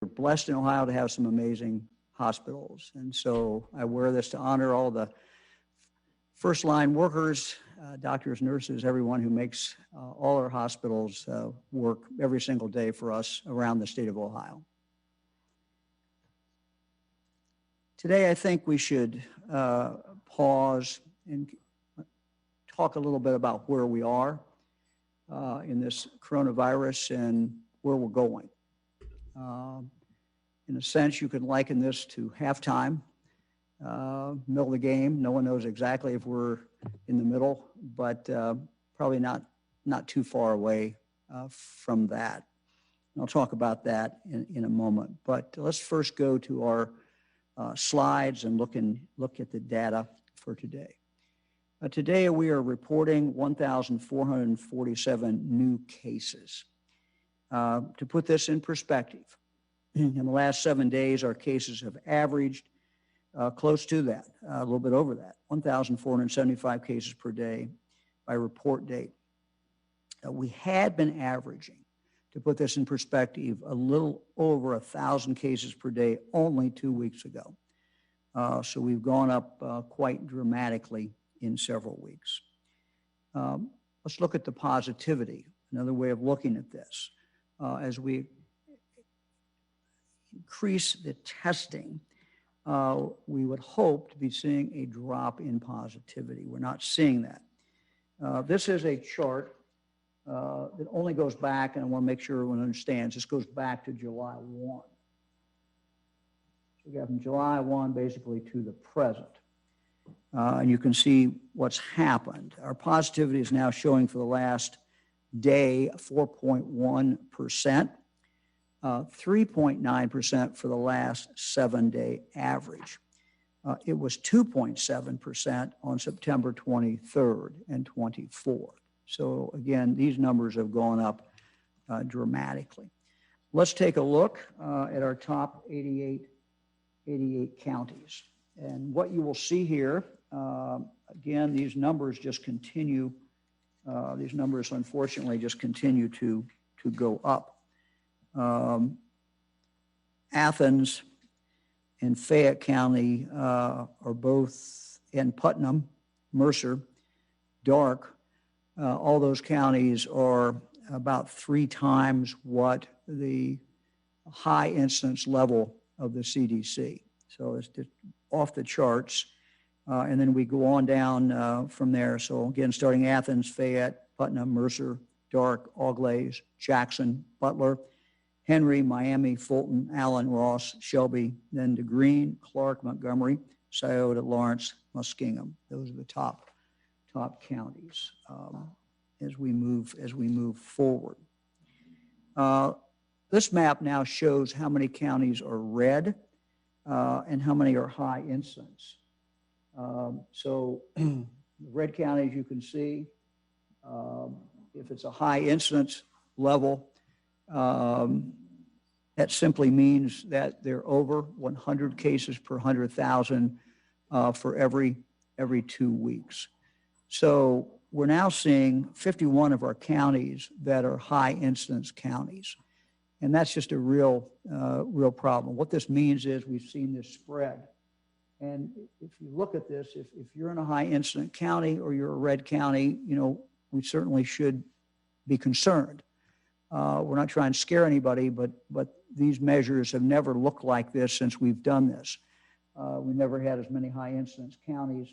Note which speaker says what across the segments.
Speaker 1: We're blessed in Ohio to have some amazing hospitals. And so I wear this to honor all the first line workers, doctors, nurses, everyone who makes all our hospitals work every single day for us around the state of Ohio. Today, I think we should pause and talk a little bit about where we are in this coronavirus and where we're going. In a sense, you could liken this to halftime, middle of the game. No one knows exactly if we're in the middle, but probably not too far away from that. And I'll talk about that in a moment. But let's first go to our slides and look at the data for today. Today we are reporting 1,447 new cases. To put this in perspective, in the last 7 days, our cases have averaged close to that, a little bit over that, 1,475 cases per day by report date. We had been averaging, to put this in perspective, a little over 1,000 cases per day only 2 weeks ago. So we've gone up quite dramatically in several weeks. Let's look at the positivity, another way of looking at this. As we increase the testing, we would hope to be seeing a drop in positivity. We're not seeing that. This is a chart that only goes back, and I want to make sure everyone understands, this goes back to July 1. So we got from July 1 basically to the present. And you can see what's happened. Our positivity is now showing for the last day 4.1%, 3.9% for the last 7-day average. It was 2.7% on September 23rd and 24th. So again, these numbers have gone up dramatically. Let's take a look at our top 88 counties. And what you will see here, again, these numbers just continue. These numbers, unfortunately, just continue to go up. Athens and Fayette County are both, and Putnam, Mercer, Dark, all those counties are about 3 times what the high incidence level of the CDC. So it's just off the charts. And then we go on down from there. So again, starting Athens, Fayette, Putnam, Mercer, Dark, Auglaize, Jackson, Butler, Henry, Miami, Fulton, Allen, Ross, Shelby, then DeGreen, Clark, Montgomery, Scioto, Lawrence, Muskingum. Those are the top counties as we move forward. This map now shows how many counties are red and how many are high incidence. So the red counties, you can see, if it's a high incidence level, that simply means that they're over 100 cases per 100,000 for every 2 weeks. So we're now seeing 51 of our counties that are high incidence counties. And that's just a real problem. What this means is we've seen this spread. And if you look at this, if you're in a high incident county or you're a red county, you know, we certainly should be concerned. We're not trying to scare anybody, but these measures have never looked like this since we've done this. We never had as many high incidence counties,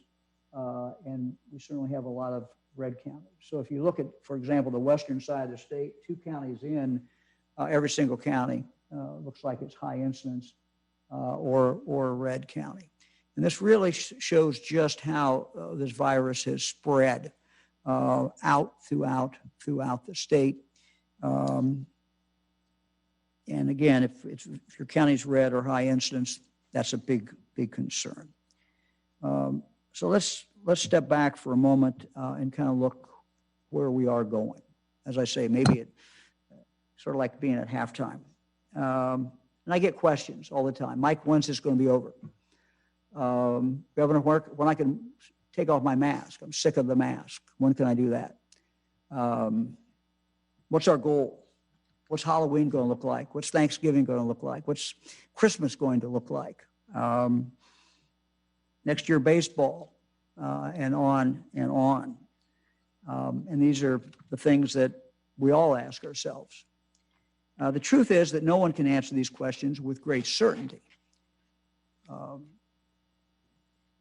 Speaker 1: and we certainly have a lot of red counties. So if you look at, for example, the western side of the state, 2 counties in, every single county looks like it's high incidence or a red county. And this really shows just how this virus has spread out throughout the state. And again, if your county's red or high incidence, that's a big concern. So let's step back for a moment and kind of look where we are going. As I say, maybe it's sort of like being at halftime. And I get questions all the time. Mike, when's this going to be over? Governor, when I can take off my mask? I'm sick of the mask. When can I do that? What's our goal? What's Halloween going to look like? What's Thanksgiving going to look like? What's Christmas going to look like? Next year, baseball, and on and on. And these are the things that we all ask ourselves. The truth is that no one can answer these questions with great certainty.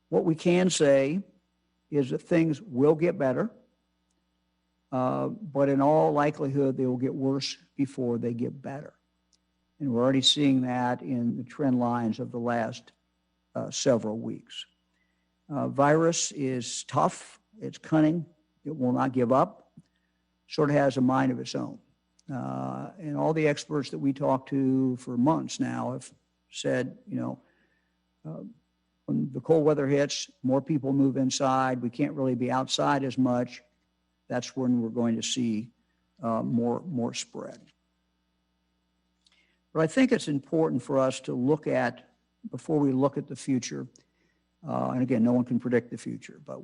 Speaker 1: What we can say is that things will get better, but in all likelihood, they will get worse before they get better. And we're already seeing that in the trend lines of the last several weeks. Virus is tough, it's cunning, it will not give up, sort of has a mind of its own. And all the experts that we talk to for months now have said, when the cold weather hits, more people move inside, we can't really be outside as much, that's when we're going to see more spread. But I think it's important for us to look at, before we look at the future, and again, no one can predict the future, but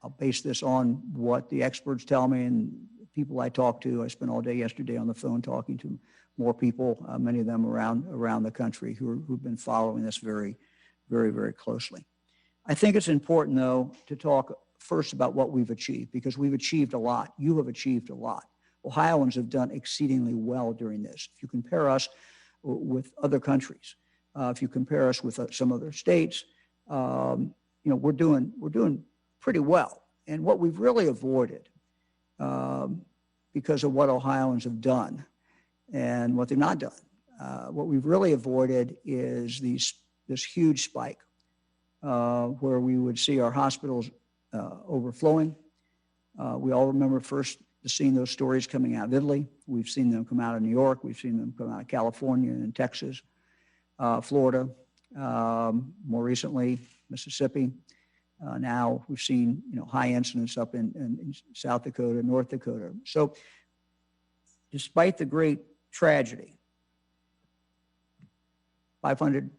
Speaker 1: I'll base this on what the experts tell me and people I talk to. I spent all day yesterday on the phone talking to more people, many of them around the country who've been following this very, very, very closely. I think it's important, though, to talk first about what we've achieved, because we've achieved a lot. You have achieved a lot. Ohioans have done exceedingly well during this. If you compare us with other countries, if you compare us with some other states, we're doing pretty well. And what we've really avoided, because of what Ohioans have done and what they've not done, what we've really avoided is this huge spike where we would see our hospitals overflowing. We all remember first seeing those stories coming out of Italy. We've seen them come out of New York. We've seen them come out of California and Texas, Florida, more recently, Mississippi. Now we've seen, high incidence up in South Dakota, North Dakota. So despite the great tragedy, 5,000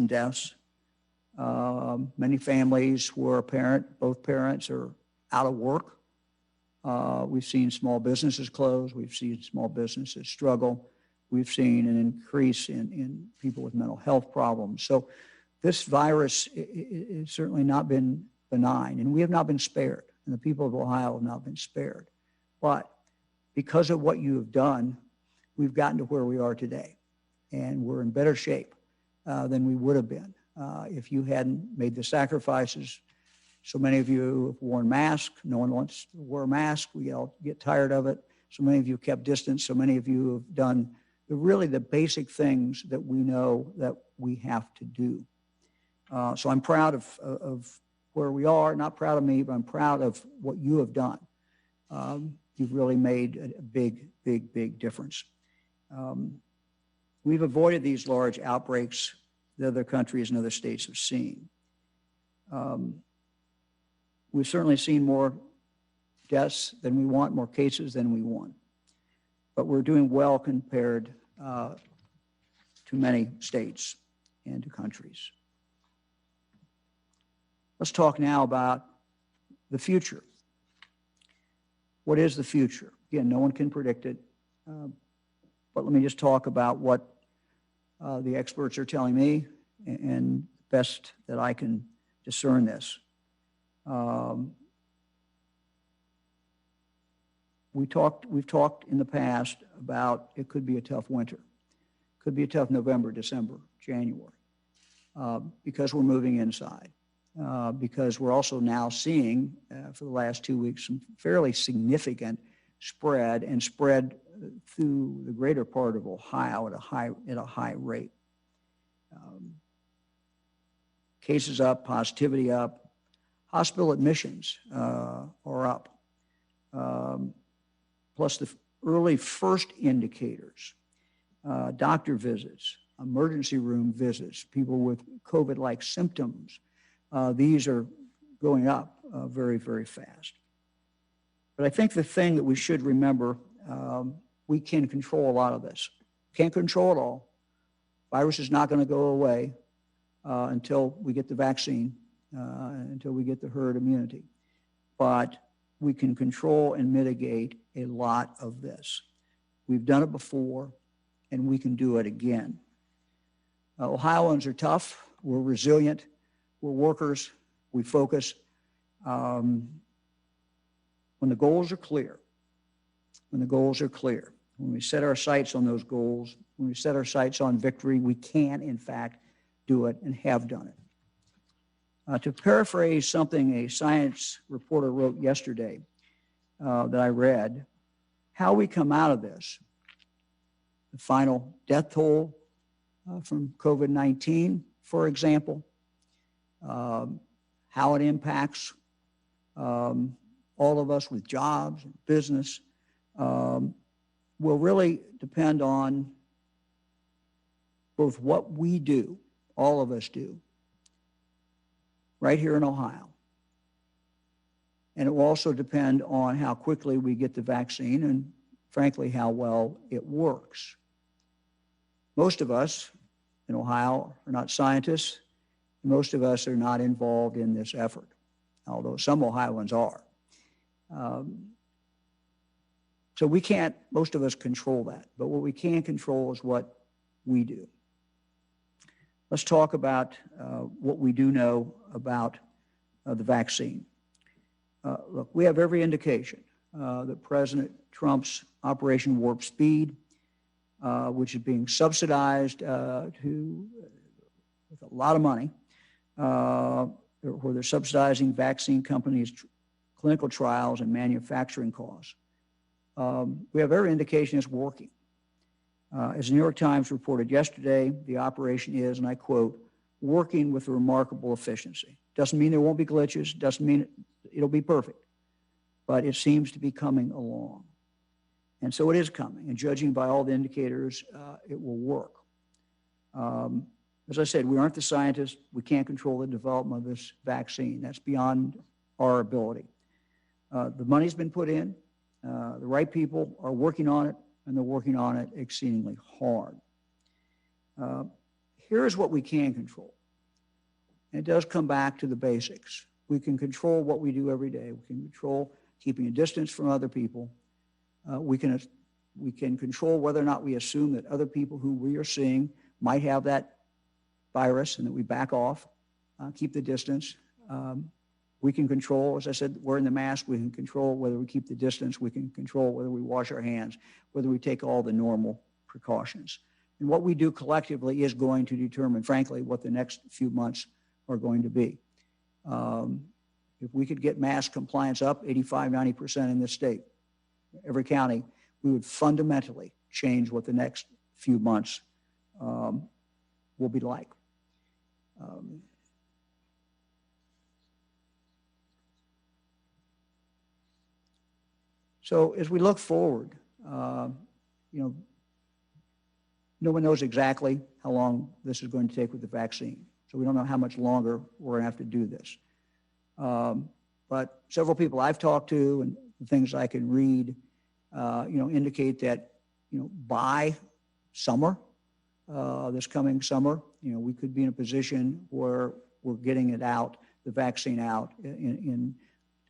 Speaker 1: deaths, many families where both parents are out of work. We've seen small businesses close. We've seen small businesses struggle. We've seen an increase in people with mental health problems. So this virus has certainly not been benign, and we have not been spared, and the people of Ohio have not been spared. But because of what you have done, we've gotten to where we are today, and we're in better shape than we would have been if you hadn't made the sacrifices. So many of you have worn masks. No one wants to wear a mask. We all get tired of it. So many of you kept distance. So many of you have done the basic things that we know that we have to do. So I'm proud of where we are. Not proud of me, but I'm proud of what you have done. You've really made a big, big, big difference. We've avoided these large outbreaks that other countries and other states have seen. We've certainly seen more deaths than we want, more cases than we want. But we're doing well compared to many states and to countries. Let's talk now about the future. What is the future? Again, no one can predict it. But let me just talk about what the experts are telling me and best that I can discern this. We've talked in the past about it could be a tough winter. Could be a tough November, December, January, because we're moving inside. Because we're also now seeing, for the last 2 weeks, some fairly significant spread through the greater part of Ohio at a high rate. Cases up, positivity up, hospital admissions are up. Plus the early first indicators, doctor visits, emergency room visits, people with COVID-like symptoms, these are going up very, very fast. But I think the thing that we should remember, we can control a lot of this. Can't control it all. Virus is not going to go away until we get the vaccine, until we get the herd immunity. But we can control and mitigate a lot of this. We've done it before, and we can do it again. Ohioans are tough. We're resilient. We're workers. We focus. When the goals are clear, when we set our sights on those goals, when we set our sights on victory, we can, in fact, do it and have done it. To paraphrase something a science reporter wrote yesterday that I read, how we come out of this, the final death toll from COVID-19, for example, how it impacts all of us with jobs and business, will really depend on both what we do, all of us do, right here in Ohio. And it will also depend on how quickly we get the vaccine and, frankly, how well it works. Most of us in Ohio are not scientists. Most of us are not involved in this effort, although some Ohioans are. So we can't, most of us, control that. But what we can control is what we do. Let's talk about what we do know about the vaccine. Look, we have every indication that President Trump's Operation Warp Speed, which is being subsidized with a lot of money, where they're subsidizing vaccine companies' clinical trials and manufacturing costs. We have every indication it's working. As the New York Times reported yesterday, the operation is, and I quote, working with remarkable efficiency. Doesn't mean there won't be glitches, doesn't mean it'll be perfect, but it seems to be coming along. And so it is coming, and judging by all the indicators, it will work. As I said, we aren't the scientists. We can't control the development of this vaccine. That's beyond our ability. The money's been put in. The right people are working on it, and they're working on it exceedingly hard. Here's what we can control. And it does come back to the basics. We can control what we do every day. We can control keeping a distance from other people. We can control whether or not we assume that other people who we are seeing might have that virus and that we back off, keep the distance. We can control, as I said, wearing the mask. We can control whether we keep the distance. We can control whether we wash our hands, whether we take all the normal precautions. And what we do collectively is going to determine, frankly, what the next few months are going to be. If we could get mask compliance up 85, 90% in this state, every county, we would fundamentally change what the next few months will be like. So as we look forward, no one knows exactly how long this is going to take with the vaccine. So we don't know how much longer we're going to have to do this. But several people I've talked to and the things I can read, indicate that, by summer, this coming summer, we could be in a position where we're getting it out, the vaccine out in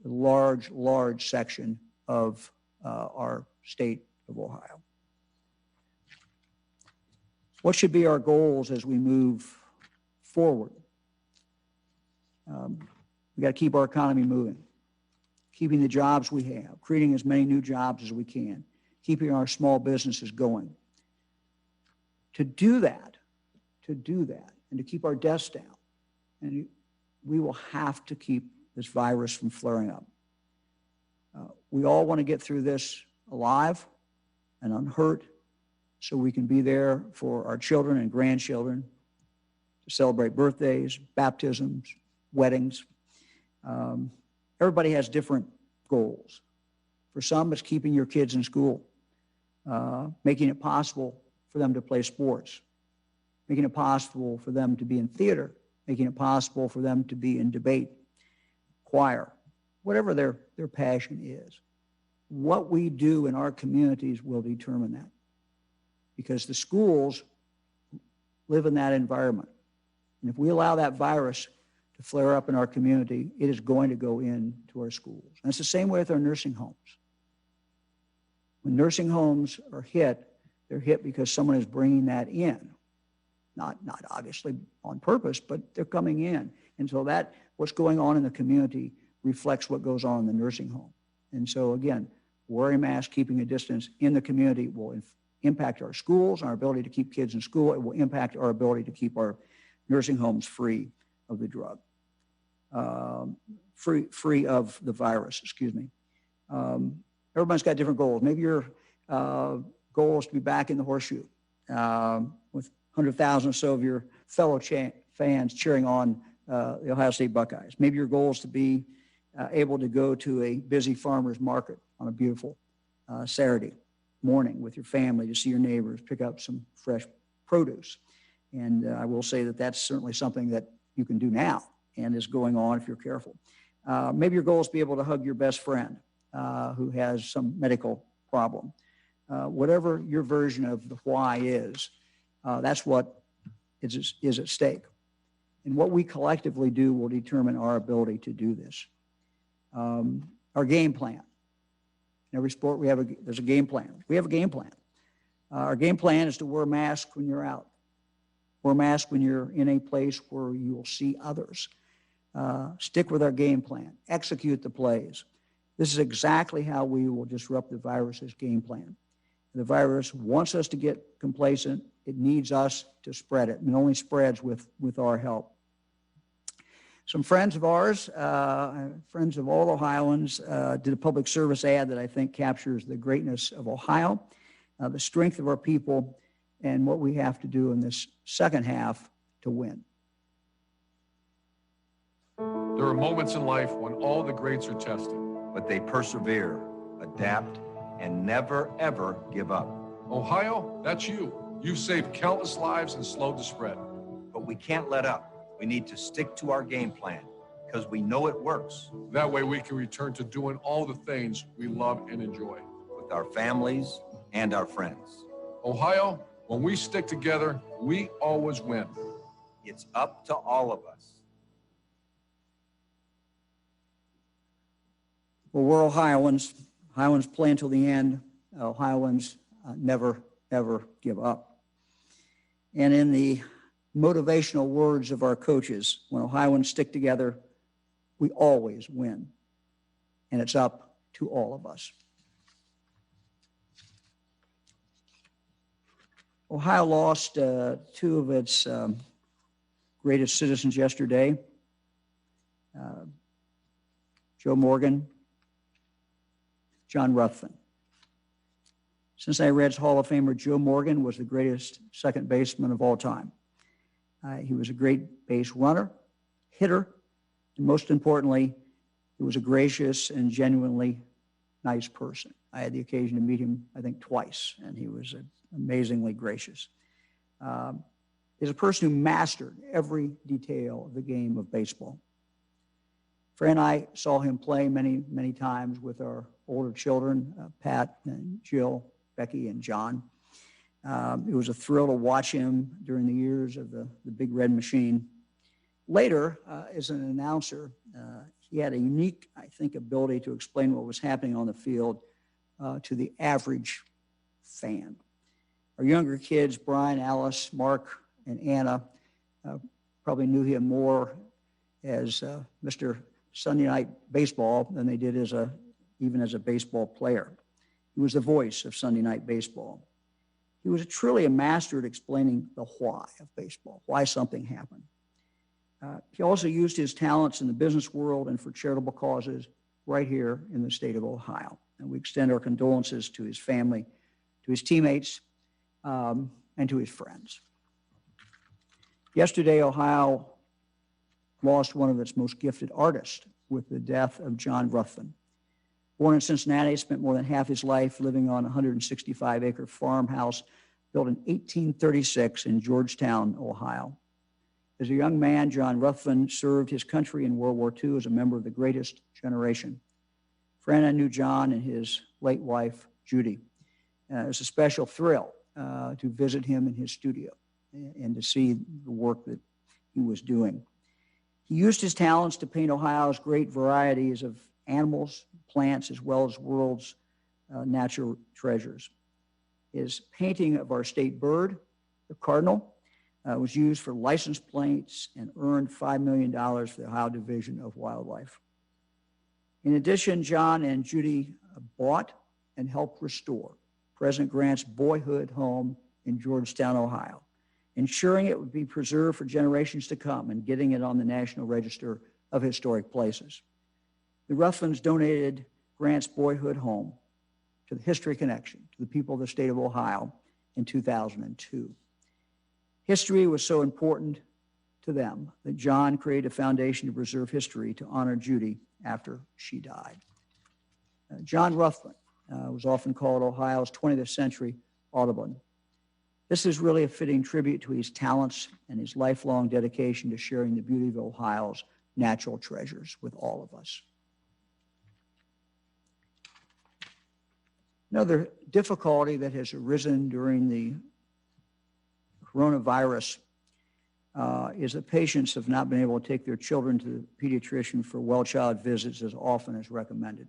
Speaker 1: a large section of our state of Ohio. What should be our goals as we move forward? We got to keep our economy moving, keeping the jobs we have, creating as many new jobs as we can, keeping our small businesses going. To do that, and to keep our deaths down, and we will have to keep this virus from flaring up. We all want to get through this alive and unhurt so we can be there for our children and grandchildren to celebrate birthdays, baptisms, weddings. Everybody has different goals. For some, it's keeping your kids in school, making it possible for them to play sports, making it possible for them to be in theater, making it possible for them to be in debate, choir, whatever their passion is. What we do in our communities will determine that, because the schools live in that environment. And if we allow that virus to flare up in our community, it is going to go into our schools. And it's the same way with our nursing homes. When nursing homes are hit, they're hit because someone is bringing that in. Not obviously on purpose, but they're coming in. And so that, what's going on in the community reflects what goes on in the nursing home. And so again, wearing masks, keeping a distance in the community will impact our schools, our ability to keep kids in school. It will impact our ability to keep our nursing homes free of the drug, free of the virus, excuse me. Everybody's got different goals. Maybe your goal is to be back in the horseshoe with 100,000 or so of your fellow fans cheering on the Ohio State Buckeyes. Maybe your goal is to be able to go to a busy farmer's market on a beautiful Saturday morning with your family to see your neighbors, pick up some fresh produce. And I will say that that's certainly something that you can do now and is going on if you're careful. Maybe your goal is to be able to hug your best friend who has some medical problem. Whatever your version of the why is, that's what is at stake. And what we collectively do will determine our ability to do this. Our game plan. In every sport, there's a game plan. We have a game plan. Our game plan is to wear a mask when you're out. Wear a mask when you're in a place where you will see others. Stick with our game plan. Execute the plays. This is exactly how we will disrupt the virus's game plan. The virus wants us to get complacent. It needs us to spread it, and it only spreads with our help. Some friends of ours, friends of all Ohioans, did a public service ad that I think captures the greatness of Ohio, the strength of our people, and what we have to do in this second half to win.
Speaker 2: There are moments in life when all the greats are tested.
Speaker 3: But they persevere, adapt, and never, ever give up.
Speaker 2: Ohio, that's you. You've saved countless lives and slowed the spread.
Speaker 3: But we can't let up. We need to stick to our game plan because we know it works.
Speaker 2: That way we can return to doing all the things we love and enjoy.
Speaker 3: With our families and our friends.
Speaker 2: Ohio, when we stick together, we always win.
Speaker 3: It's up to all of us.
Speaker 1: Well, we're Ohioans. Ohioans play until the end. Ohioans never, ever give up. And in the motivational words of our coaches, when Ohioans stick together, we always win. And it's up to all of us. Ohio lost two of its greatest citizens yesterday. Joe Morgan, John Ruthven. Cincinnati Reds Hall of Famer Joe Morgan was the greatest second baseman of all time. He was a great base runner, hitter, and most importantly, he was a gracious and genuinely nice person. I had the occasion to meet him, I think, twice, and he was amazingly gracious. He's a person who mastered every detail of the game of baseball. Fran and I saw him play many, many times with our older children, Pat and Jill, Becky and John. It was a thrill to watch him during the years of the Big Red Machine. Later, as an announcer, he had a unique, I think, ability to explain what was happening on the field to the average fan. Our younger kids, Brian, Alice, Mark, and Anna, probably knew him more as Mr. Sunday Night Baseball than they did even as a baseball player. He was the voice of Sunday Night Baseball. He was truly a master at explaining the why of baseball, why something happened. He also used his talents in the business world and for charitable causes right here in the state of Ohio. And we extend our condolences to his family, to his teammates, and to his friends. Yesterday, Ohio lost one of its most gifted artists with the death of John Ruthven. Born in Cincinnati, spent more than half his life living on a 165-acre farmhouse built in 1836 in Georgetown, Ohio. As a young man, John Ruthven served his country in World War II as a member of the greatest generation. Fran and I knew John and his late wife, Judy. It was a special thrill to visit him in his studio and to see the work that he was doing. He used his talents to paint Ohio's great varieties of animals, plants, as well as world's natural treasures. His painting of our state bird, the cardinal, was used for license plates and earned $5 million for the Ohio Division of Wildlife. In addition, John and Judy bought and helped restore President Grant's boyhood home in Georgetown, Ohio, ensuring it would be preserved for generations to come and getting it on the National Register of Historic Places. The Ruffins donated Grant's boyhood home to the History Connection, to the people of the state of Ohio in 2002. History was so important to them that John created a foundation to preserve history to honor Judy after she died. John Ruffin was often called Ohio's 20th century Audubon. This is really a fitting tribute to his talents and his lifelong dedication to sharing the beauty of Ohio's natural treasures with all of us. Another difficulty that has arisen during the coronavirus is that patients have not been able to take their children to the pediatrician for well-child visits as often as recommended.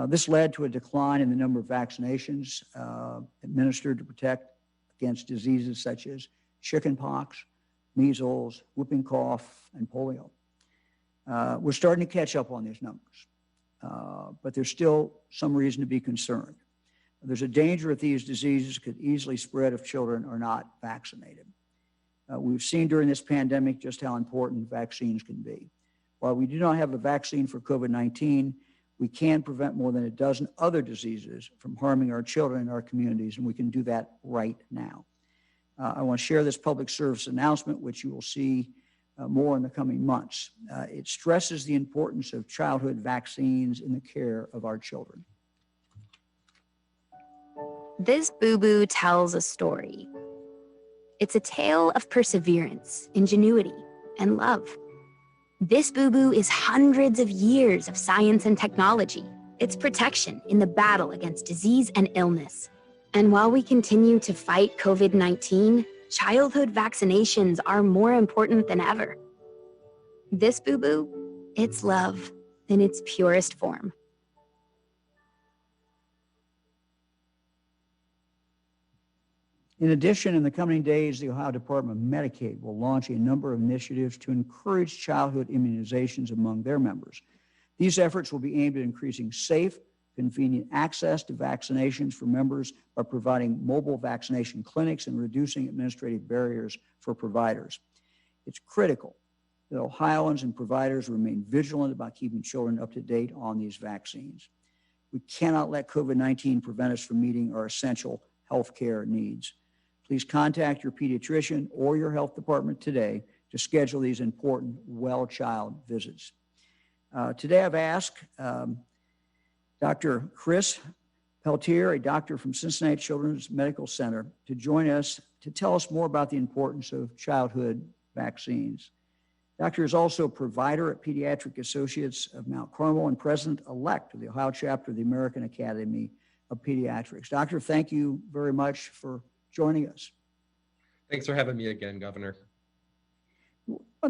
Speaker 1: This led to a decline in the number of vaccinations administered to protect against diseases such as chickenpox, measles, whooping cough, and polio. We're starting to catch up on these numbers, but there's still some reason to be concerned. There's a danger that these diseases could easily spread if children are not vaccinated. We've seen during this pandemic just how important vaccines can be. While we do not have a vaccine for COVID-19, we can prevent more than a dozen other diseases from harming our children in our communities, and we can do that right now. I want to share this public service announcement, which you will see more in the coming months. It stresses the importance of childhood vaccines in the care of our children.
Speaker 4: This boo-boo tells a story. It's a tale of perseverance, ingenuity, and love. This boo-boo is hundreds of years of science and technology. It's protection in the battle against disease and illness. And while we continue to fight COVID-19, childhood vaccinations are more important than ever. This boo-boo, it's love in its purest form.
Speaker 1: In addition, in the coming days, the Ohio Department of Medicaid will launch a number of initiatives to encourage childhood immunizations among their members. These efforts will be aimed at increasing safe, convenient access to vaccinations for members by providing mobile vaccination clinics and reducing administrative barriers for providers. It's critical that Ohioans and providers remain vigilant about keeping children up to date on these vaccines. We cannot let COVID-19 prevent us from meeting our essential health care needs. Please contact your pediatrician or your health department today to schedule these important well-child visits. Today I've asked Dr. Chris Peltier, a doctor from Cincinnati Children's Medical Center, to join us to tell us more about the importance of childhood vaccines. Doctor is also a provider at Pediatric Associates of Mount Carmel and president-elect of the Ohio chapter of the American Academy of Pediatrics. Doctor, thank you very much for joining us.
Speaker 5: Thanks for having me again, Governor.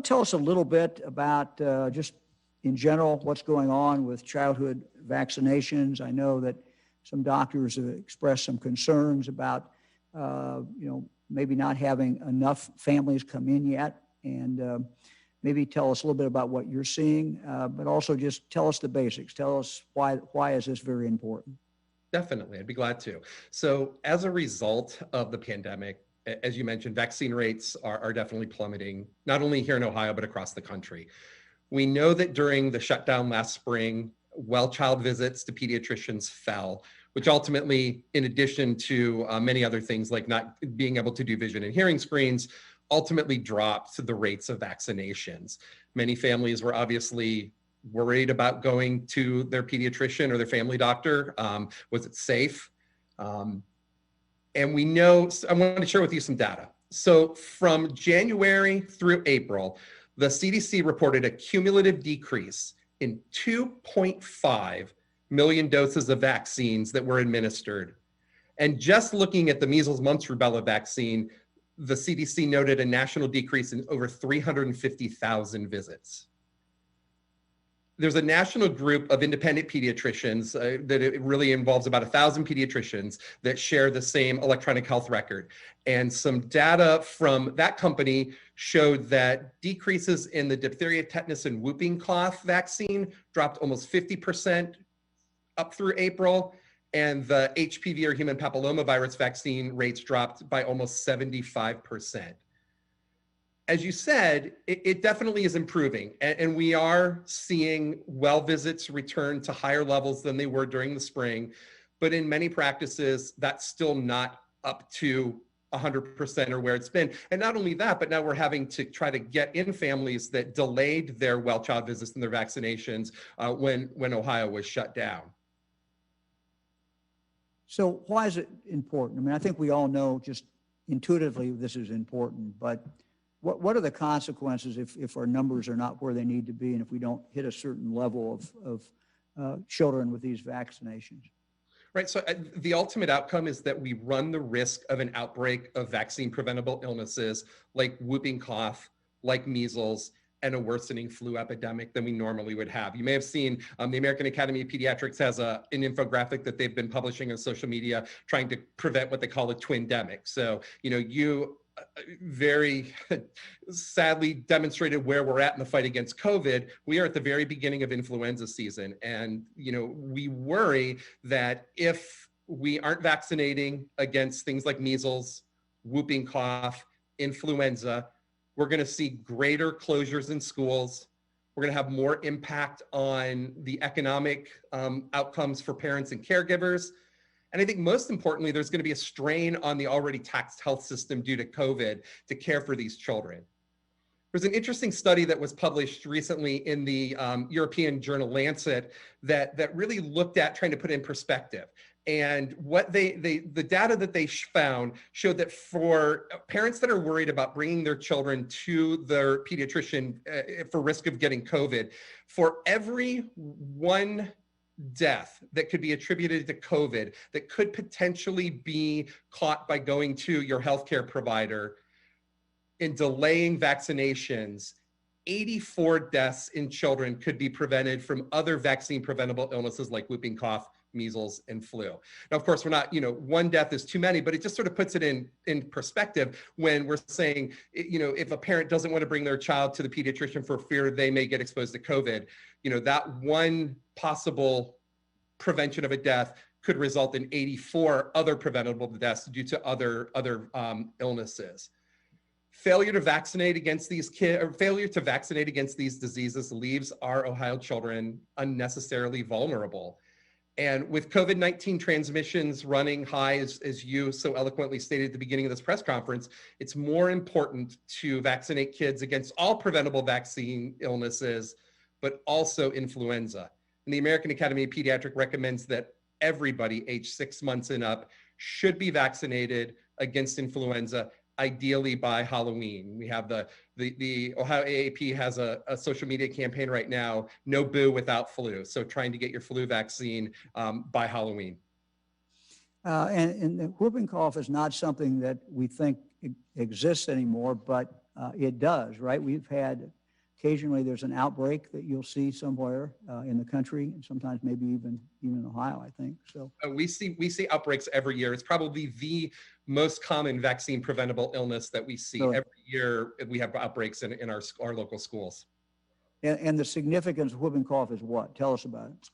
Speaker 1: Tell us a little bit about just in general what's going on with childhood vaccinations. I know that some doctors have expressed some concerns about maybe not having enough families come in yet, and maybe tell us a little bit about what you're seeing, but also just tell us the basics. Tell us why is this very important?
Speaker 5: Definitely, I'd be glad to. So as a result of the pandemic, as you mentioned, vaccine rates are definitely plummeting, not only here in Ohio, but across the country. We know that during the shutdown last spring, well-child visits to pediatricians fell, which ultimately, in addition to many other things like not being able to do vision and hearing screens, ultimately dropped the rates of vaccinations. Many families were obviously worried about going to their pediatrician or their family doctor. Was it safe? And we know, I want to share with you some data. So from January through April, the CDC reported a cumulative decrease in 2.5 million doses of vaccines that were administered. And just looking at the measles, mumps, rubella vaccine, the CDC noted a national decrease in over 350,000 visits. There's a national group of independent pediatricians that it really involves about 1,000 pediatricians that share the same electronic health record. And some data from that company showed that decreases in the diphtheria, tetanus, and whooping cough vaccine dropped almost 50% up through April. And the HPV or human papillomavirus vaccine rates dropped by almost 75%. As you said, it definitely is improving, and we are seeing well visits return to higher levels than they were during the spring, but in many practices, that's still not up to 100% or where it's been. And not only that, but now we're having to try to get in families that delayed their well child visits and their vaccinations when Ohio was shut down.
Speaker 1: So why is it important? I mean, I think we all know just intuitively this is important, but what are the consequences if our numbers are not where they need to be and if we don't hit a certain level of children with these vaccinations?
Speaker 5: Right, so the ultimate outcome is that we run the risk of an outbreak of vaccine preventable illnesses like whooping cough, like measles, and a worsening flu epidemic than we normally would have. You may have seen the American Academy of Pediatrics has an infographic that they've been publishing on social media trying to prevent what they call a twindemic. So, you very sadly demonstrated where we're at in the fight against COVID. We are at the very beginning of influenza season. And, we worry that if we aren't vaccinating against things like measles, whooping cough, influenza, we're going to see greater closures in schools. We're going to have more impact on the economic outcomes for parents and caregivers. And I think most importantly, there's going to be a strain on the already taxed health system due to COVID to care for these children. There's an interesting study that was published recently in the European journal Lancet that really looked at trying to put it in perspective. And what the data that they found showed that for parents that are worried about bringing their children to their pediatrician for risk of getting COVID, for every one death that could be attributed to COVID that could potentially be caught by going to your healthcare provider in delaying vaccinations, 84 deaths in children could be prevented from other vaccine preventable illnesses like whooping cough, measles, and flu. Now, of course, we're not, one death is too many, but it just sort of puts it in perspective when we're saying, if a parent doesn't want to bring their child to the pediatrician for fear they may get exposed to COVID, that one possible prevention of a death could result in 84 other preventable deaths due to other illnesses. Failure to vaccinate against these kids, or failure to vaccinate against these diseases leaves our Ohio children unnecessarily vulnerable. And with COVID-19 transmissions running high, as you so eloquently stated at the beginning of this press conference, it's more important to vaccinate kids against all preventable vaccine illnesses, but also influenza. And the American Academy of Pediatrics recommends that everybody aged 6 months and up should be vaccinated against influenza, ideally by Halloween. We have the Ohio AAP has a social media campaign right now, no boo without flu. So trying to get your flu vaccine by Halloween.
Speaker 1: And the whooping cough is not something that we think exists anymore, but it does, right? We've had, occasionally there's an outbreak that you'll see somewhere in the country, and sometimes maybe even in Ohio, I think. So
Speaker 5: we see outbreaks every year. It's probably the most common vaccine preventable illness that we see every year. We have outbreaks in our local schools.
Speaker 1: And the significance of whooping cough is what? Tell us about it.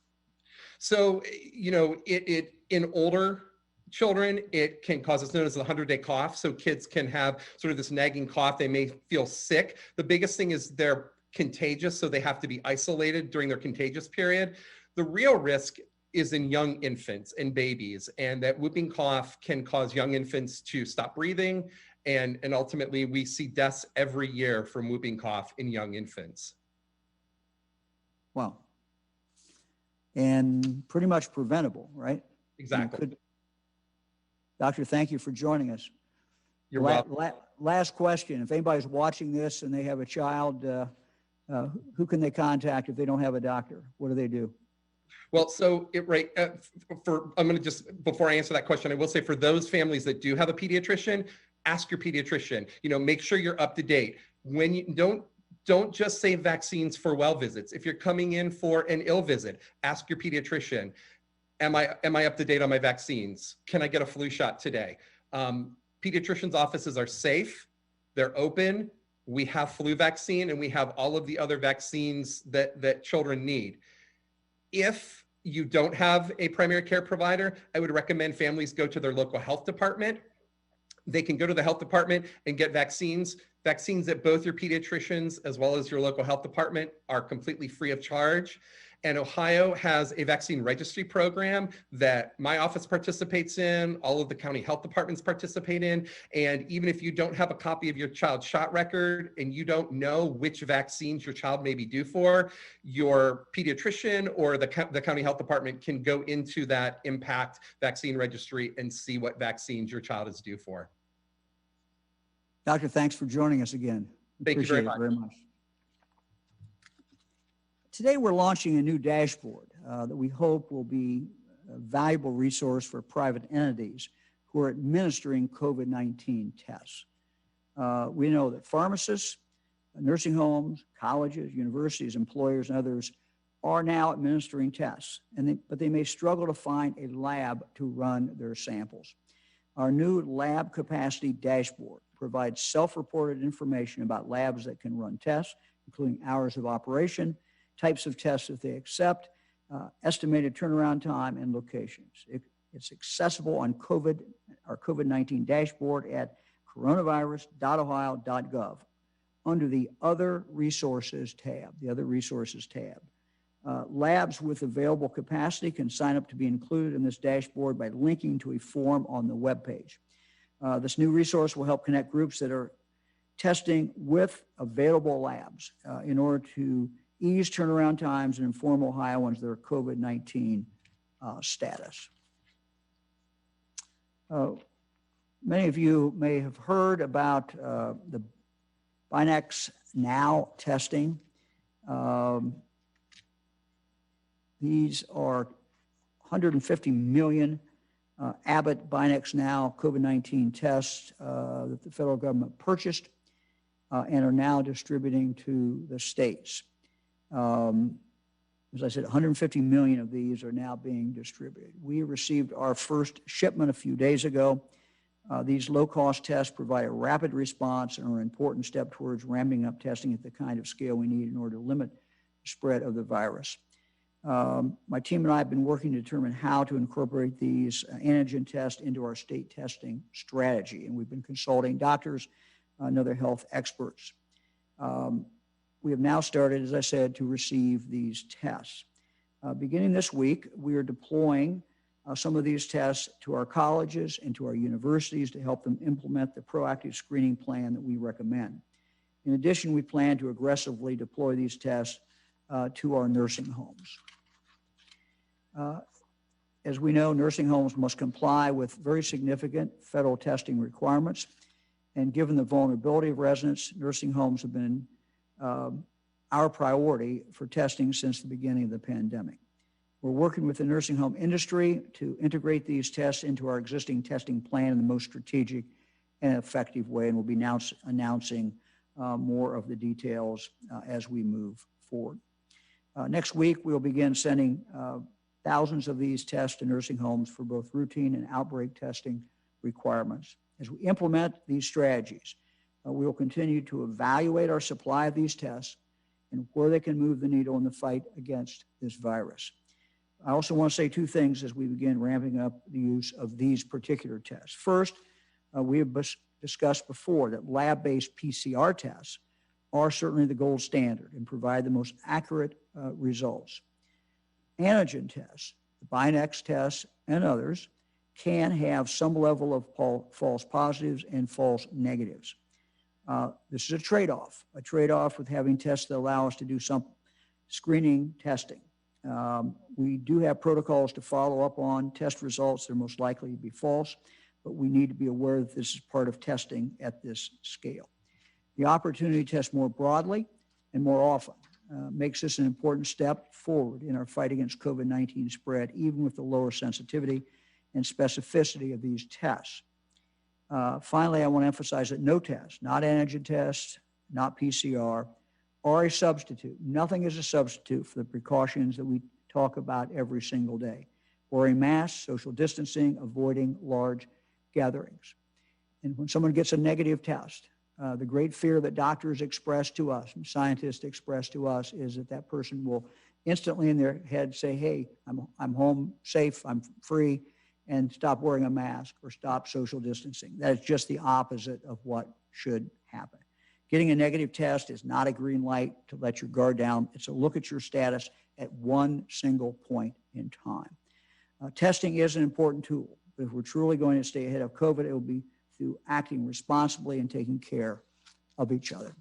Speaker 5: So, it in older children, it can cause what's known as the 100-day cough. So kids can have sort of this nagging cough. They may feel sick. The biggest thing is they're contagious, so they have to be isolated during their contagious period. The real risk is in young infants and babies, and that whooping cough can cause young infants to stop breathing, and ultimately we see deaths every year from whooping cough in young infants.
Speaker 1: Wow. And pretty much preventable, right?
Speaker 5: Exactly.
Speaker 1: Doctor, thank you for joining us.
Speaker 5: You're welcome.
Speaker 1: Last question. If anybody's watching this and they have a child, who can they contact if they don't have a doctor? What do they do?
Speaker 5: Well, so I'm going to just, before I answer that question, I will say for those families that do have a pediatrician, ask your pediatrician, make sure you're up to date. When you don't just save vaccines for well visits. If you're coming in for an ill visit, ask your pediatrician, am I up to date on my vaccines? Can I get a flu shot today? Pediatricians' offices are safe, they're open, we have flu vaccine, and we have all of the other vaccines that children need. If you don't have a primary care provider, I would recommend families go to their local health department. They can go to the health department and get vaccines that both your pediatricians as well as your local health department are completely free of charge. And Ohio has a vaccine registry program that my office participates in, all of the county health departments participate in. And even if you don't have a copy of your child's shot record and you don't know which vaccines your child may be due for, your pediatrician or the county health department can go into that Impact vaccine registry and see what vaccines your child is due for.
Speaker 1: Doctor, thanks for joining us again.
Speaker 5: Thank you very much.
Speaker 1: Very much. Today, we're launching a new dashboard that we hope will be a valuable resource for private entities who are administering COVID-19 tests. We know that pharmacists, nursing homes, colleges, universities, employers, and others are now administering tests, but they may struggle to find a lab to run their samples. Our new lab capacity dashboard provides self-reported information about labs that can run tests, including hours of operation, types of tests that they accept, estimated turnaround time, and locations. It's accessible on our COVID-19 dashboard at coronavirus.ohio.gov under the Other Resources tab, labs with available capacity can sign up to be included in this dashboard by linking to a form on the webpage. This new resource will help connect groups that are testing with available labs in order to ease turnaround times and inform Ohioans their COVID-19 status. Many of you may have heard about the Binax Now testing. These are 150 million Abbott Binax Now COVID-19 tests that the federal government purchased and are now distributing to the states. As I said, 150 million of these are now being distributed. We received our first shipment a few days ago. These low-cost tests provide a rapid response and are an important step towards ramping up testing at the kind of scale we need in order to limit the spread of the virus. My team and I have been working to determine how to incorporate these antigen tests into our state testing strategy, and we've been consulting doctors and other health experts. We have now started, as I said, to receive these tests. Beginning this week, we are deploying some of these tests to our colleges and to our universities to help them implement the proactive screening plan that we recommend. In addition, we plan to aggressively deploy these tests to our nursing homes. As we know, nursing homes must comply with very significant federal testing requirements. And given the vulnerability of residents, nursing homes have been our priority for testing since the beginning of the pandemic. We're working with the nursing home industry to integrate these tests into our existing testing plan in the most strategic and effective way, and we'll be announcing more of the details as we move forward. Next week, we'll begin sending thousands of these tests to nursing homes for both routine and outbreak testing requirements. As we implement these strategies, we will continue to evaluate our supply of these tests and where they can move the needle in the fight against this virus. I also want to say two things as we begin ramping up the use of these particular tests. First, we have discussed before that lab-based PCR tests are certainly the gold standard and provide the most accurate results. Antigen tests, the Binax tests, and others can have some level of false positives and false negatives. This is a trade-off with having tests that allow us to do some screening testing. We do have protocols to follow up on test results that are most likely to be false, but we need to be aware that this is part of testing at this scale. The opportunity to test more broadly and more often makes this an important step forward in our fight against COVID-19 spread, even with the lower sensitivity and specificity of these tests. Finally, I want to emphasize that no test, not antigen tests, not PCR, are a substitute. Nothing is a substitute for the precautions that we talk about every single day. Wearing masks, social distancing, avoiding large gatherings. And when someone gets a negative test, the great fear that doctors express to us and scientists express to us is that that person will instantly in their head say, hey, I'm home safe, I'm free, and stop wearing a mask or stop social distancing. That is just the opposite of what should happen. Getting a negative test is not a green light to let your guard down. It's a look at your status at one single point in time. Testing is an important tool, but if we're truly going to stay ahead of COVID, it will be through acting responsibly and taking care of each other.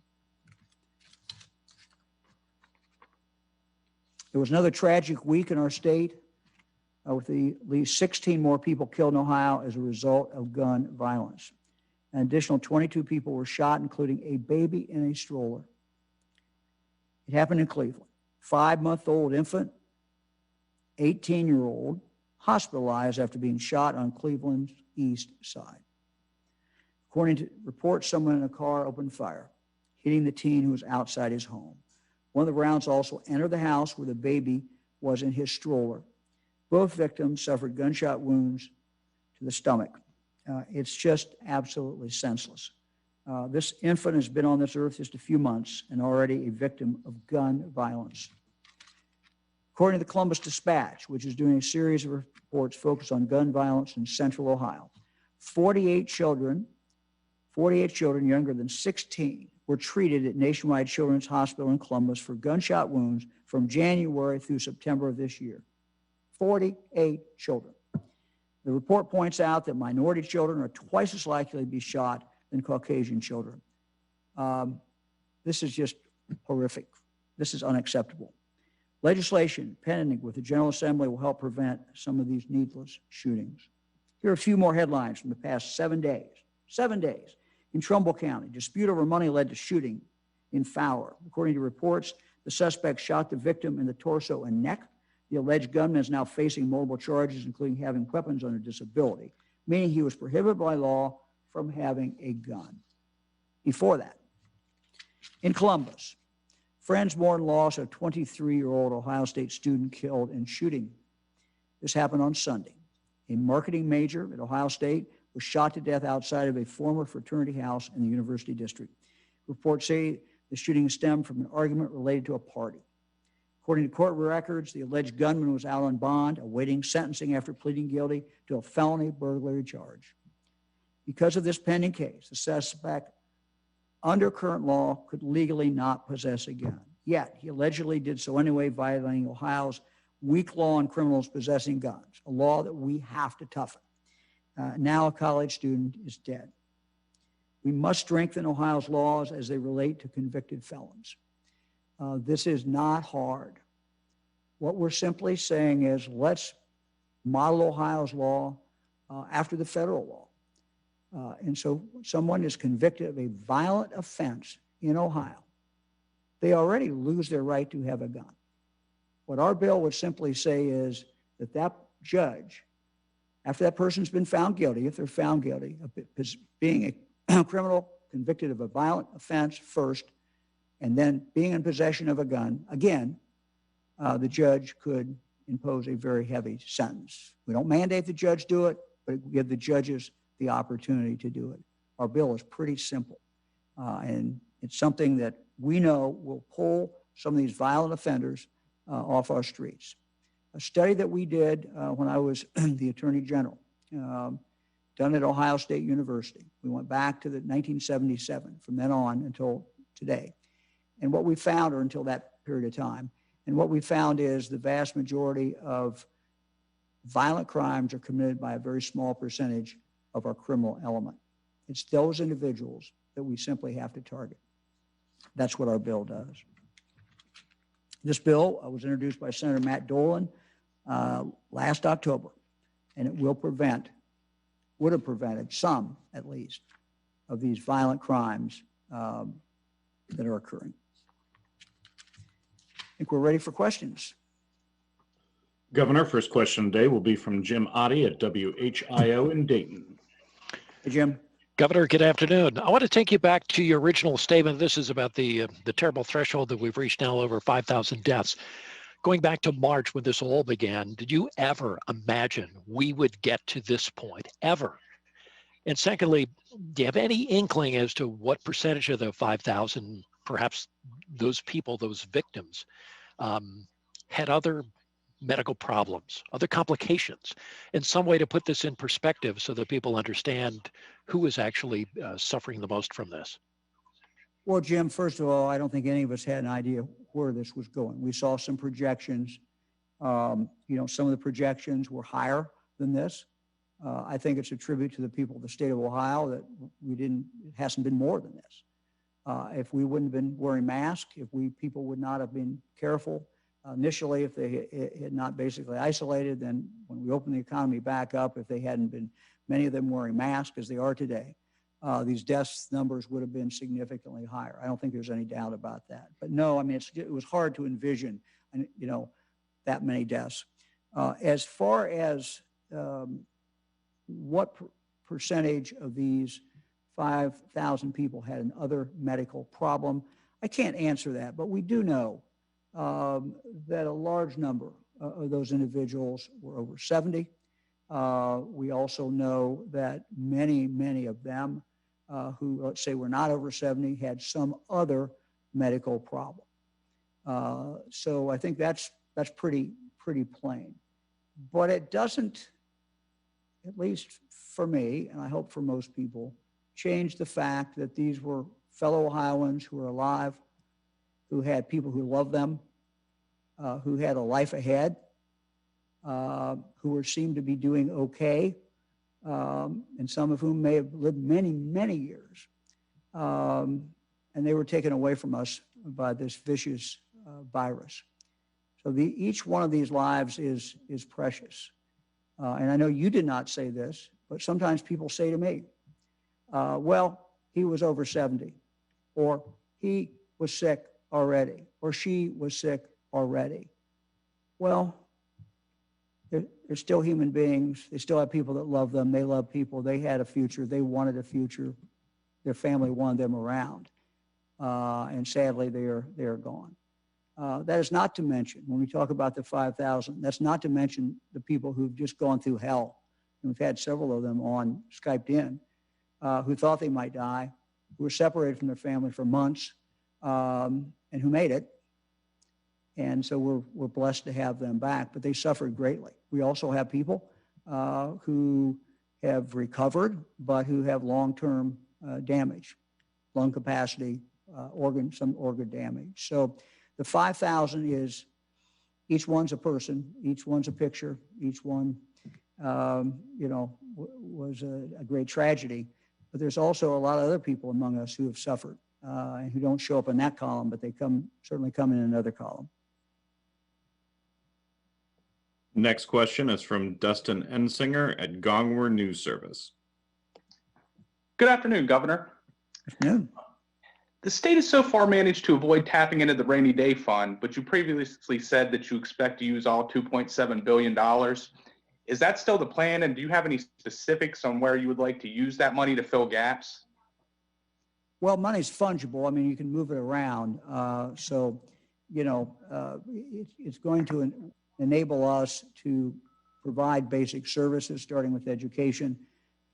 Speaker 1: There was another tragic week in our state with at least 16 more people killed in Ohio as a result of gun violence. An additional 22 people were shot, including a baby in a stroller. It happened in Cleveland. 5-month-old infant, 18-year-old, hospitalized after being shot on Cleveland's east side. According to reports, someone in a car opened fire, hitting the teen who was outside his home. One of the rounds also entered the house where the baby was in his stroller. Both victims suffered gunshot wounds to the stomach. It's just absolutely senseless. This infant has been on this earth just a few months and already a victim of gun violence. According to the Columbus Dispatch, which is doing a series of reports focused on gun violence in central Ohio, 48 children younger than 16 were treated at Nationwide Children's Hospital in Columbus for gunshot wounds from January through September of this year. 48 children. The report points out that minority children are twice as likely to be shot than Caucasian children. This is just horrific. This is unacceptable. Legislation pending with the General Assembly will help prevent some of these needless shootings. Here are a few more headlines from the past 7 days. 7 days. In Trumbull County, dispute over money led to shooting in Fowler. According to reports, the suspect shot the victim in the torso and neck. The alleged gunman is now facing multiple charges, including having weapons under disability, meaning he was prohibited by law from having a gun. Before that, in Columbus, friends mourn loss of a 23-year-old Ohio State student killed in shooting. This happened on Sunday. A marketing major at Ohio State was shot to death outside of a former fraternity house in the University District. Reports say the shooting stemmed from an argument related to a party. According to court records, the alleged gunman was out on bond, awaiting sentencing after pleading guilty to a felony burglary charge. Because of this pending case, the suspect, under current law, could legally not possess a gun. Yet, he allegedly did so anyway, violating Ohio's weak law on criminals possessing guns, a law that we have to toughen. Now a college student is dead. We must strengthen Ohio's laws as they relate to convicted felons. This is not hard. What we're simply saying is let's model Ohio's law after the federal law. And so someone is convicted of a violent offense in Ohio. They already lose their right to have a gun. What our bill would simply say is that that judge, after that person's been found guilty, if they're found guilty of being a criminal convicted of a violent offense first, and then being in possession of a gun, again, the judge could impose a very heavy sentence. We don't mandate the judge do it, but give the judges the opportunity to do it. Our bill is pretty simple, and it's something that we know will pull some of these violent offenders off our streets. A study that we did when I was the Attorney General, done at Ohio State University. We went back to the 1977, from then on until today. And what we found, or until that period of time, and what we found is the vast majority of violent crimes are committed by a very small percentage of our criminal element. It's those individuals that we simply have to target. That's what our bill does. This bill was introduced by Senator Matt Dolan last October, and it would have prevented some, at least, of these violent crimes that are occurring. I think we're ready for questions.
Speaker 6: Governor, first question today will be from Jim Oddie at WHIO in Dayton.
Speaker 1: Hey, Jim.
Speaker 7: Governor, good afternoon. I want to take you back to your original statement. This is about the terrible threshold that we've reached now, over 5,000 deaths. Going back to March when this all began, did you ever imagine we would get to this point, ever? And secondly, do you have any inkling as to what percentage of the 5,000, perhaps those people, those victims, had other medical problems, other complications, in some way to put this in perspective so that people understand who is actually suffering the most from this?
Speaker 1: Well, Jim, first of all, I don't think any of us had an idea where this was going. We saw some projections. Some of the projections were higher than this. I think it's a tribute to the people of the state of Ohio that it hasn't been more than this. If we wouldn't have been wearing masks, if people would not have been careful initially, if they had not basically isolated, then when we opened the economy back up, if they hadn't been, many of them wearing masks as they are today, these deaths numbers would have been significantly higher. I don't think there's any doubt about that. But no, I mean, it was hard to envision, that many deaths. As far as what percentage of these 5,000 people had another medical problem, I can't answer that, but we do know that a large number of those individuals were over 70. We also know that many of them who, let's say, were not over 70 had some other medical problem. So I think that's pretty plain. But it doesn't, at least for me, and I hope for most people, change the fact that these were fellow Ohioans who were alive, who had people who loved them, who had a life ahead, who seemed to be doing okay, and some of whom may have lived many years. And they were taken away from us by this vicious virus. So each one of these lives is precious. And I know you did not say this, but sometimes people say to me, well, he was over 70, or he was sick already, or she was sick already. Well, they're still human beings. They still have people that love them. They love people. They had a future. They wanted a future. Their family wanted them around. And sadly, they are gone. That is not to mention, when we talk about the 5,000, that's not to mention the people who've just gone through hell. And we've had several of them on Skyped in who thought they might die, who were separated from their family for months, and who made it. And so we're blessed to have them back, but they suffered greatly. We also have people who have recovered, but who have long-term damage, lung capacity, some organ damage. So the 5,000 is, each one's a person, each one's a picture, each one, was a great tragedy. But there's also a lot of other people among us who have suffered and who don't show up in that column, but they certainly come in another column.
Speaker 6: Next question is from Dustin Ensinger at Gongwer News Service.
Speaker 8: Good afternoon, Governor.
Speaker 1: Afternoon.
Speaker 8: The state has so far managed to avoid tapping into the rainy day fund, but you previously said that you expect to use all $2.7 billion. Is that still the plan? And do you have any specifics on where you would like to use that money to fill gaps?
Speaker 1: Well, money's fungible. I mean, you can move it around. It's going to enable us to provide basic services, starting with education,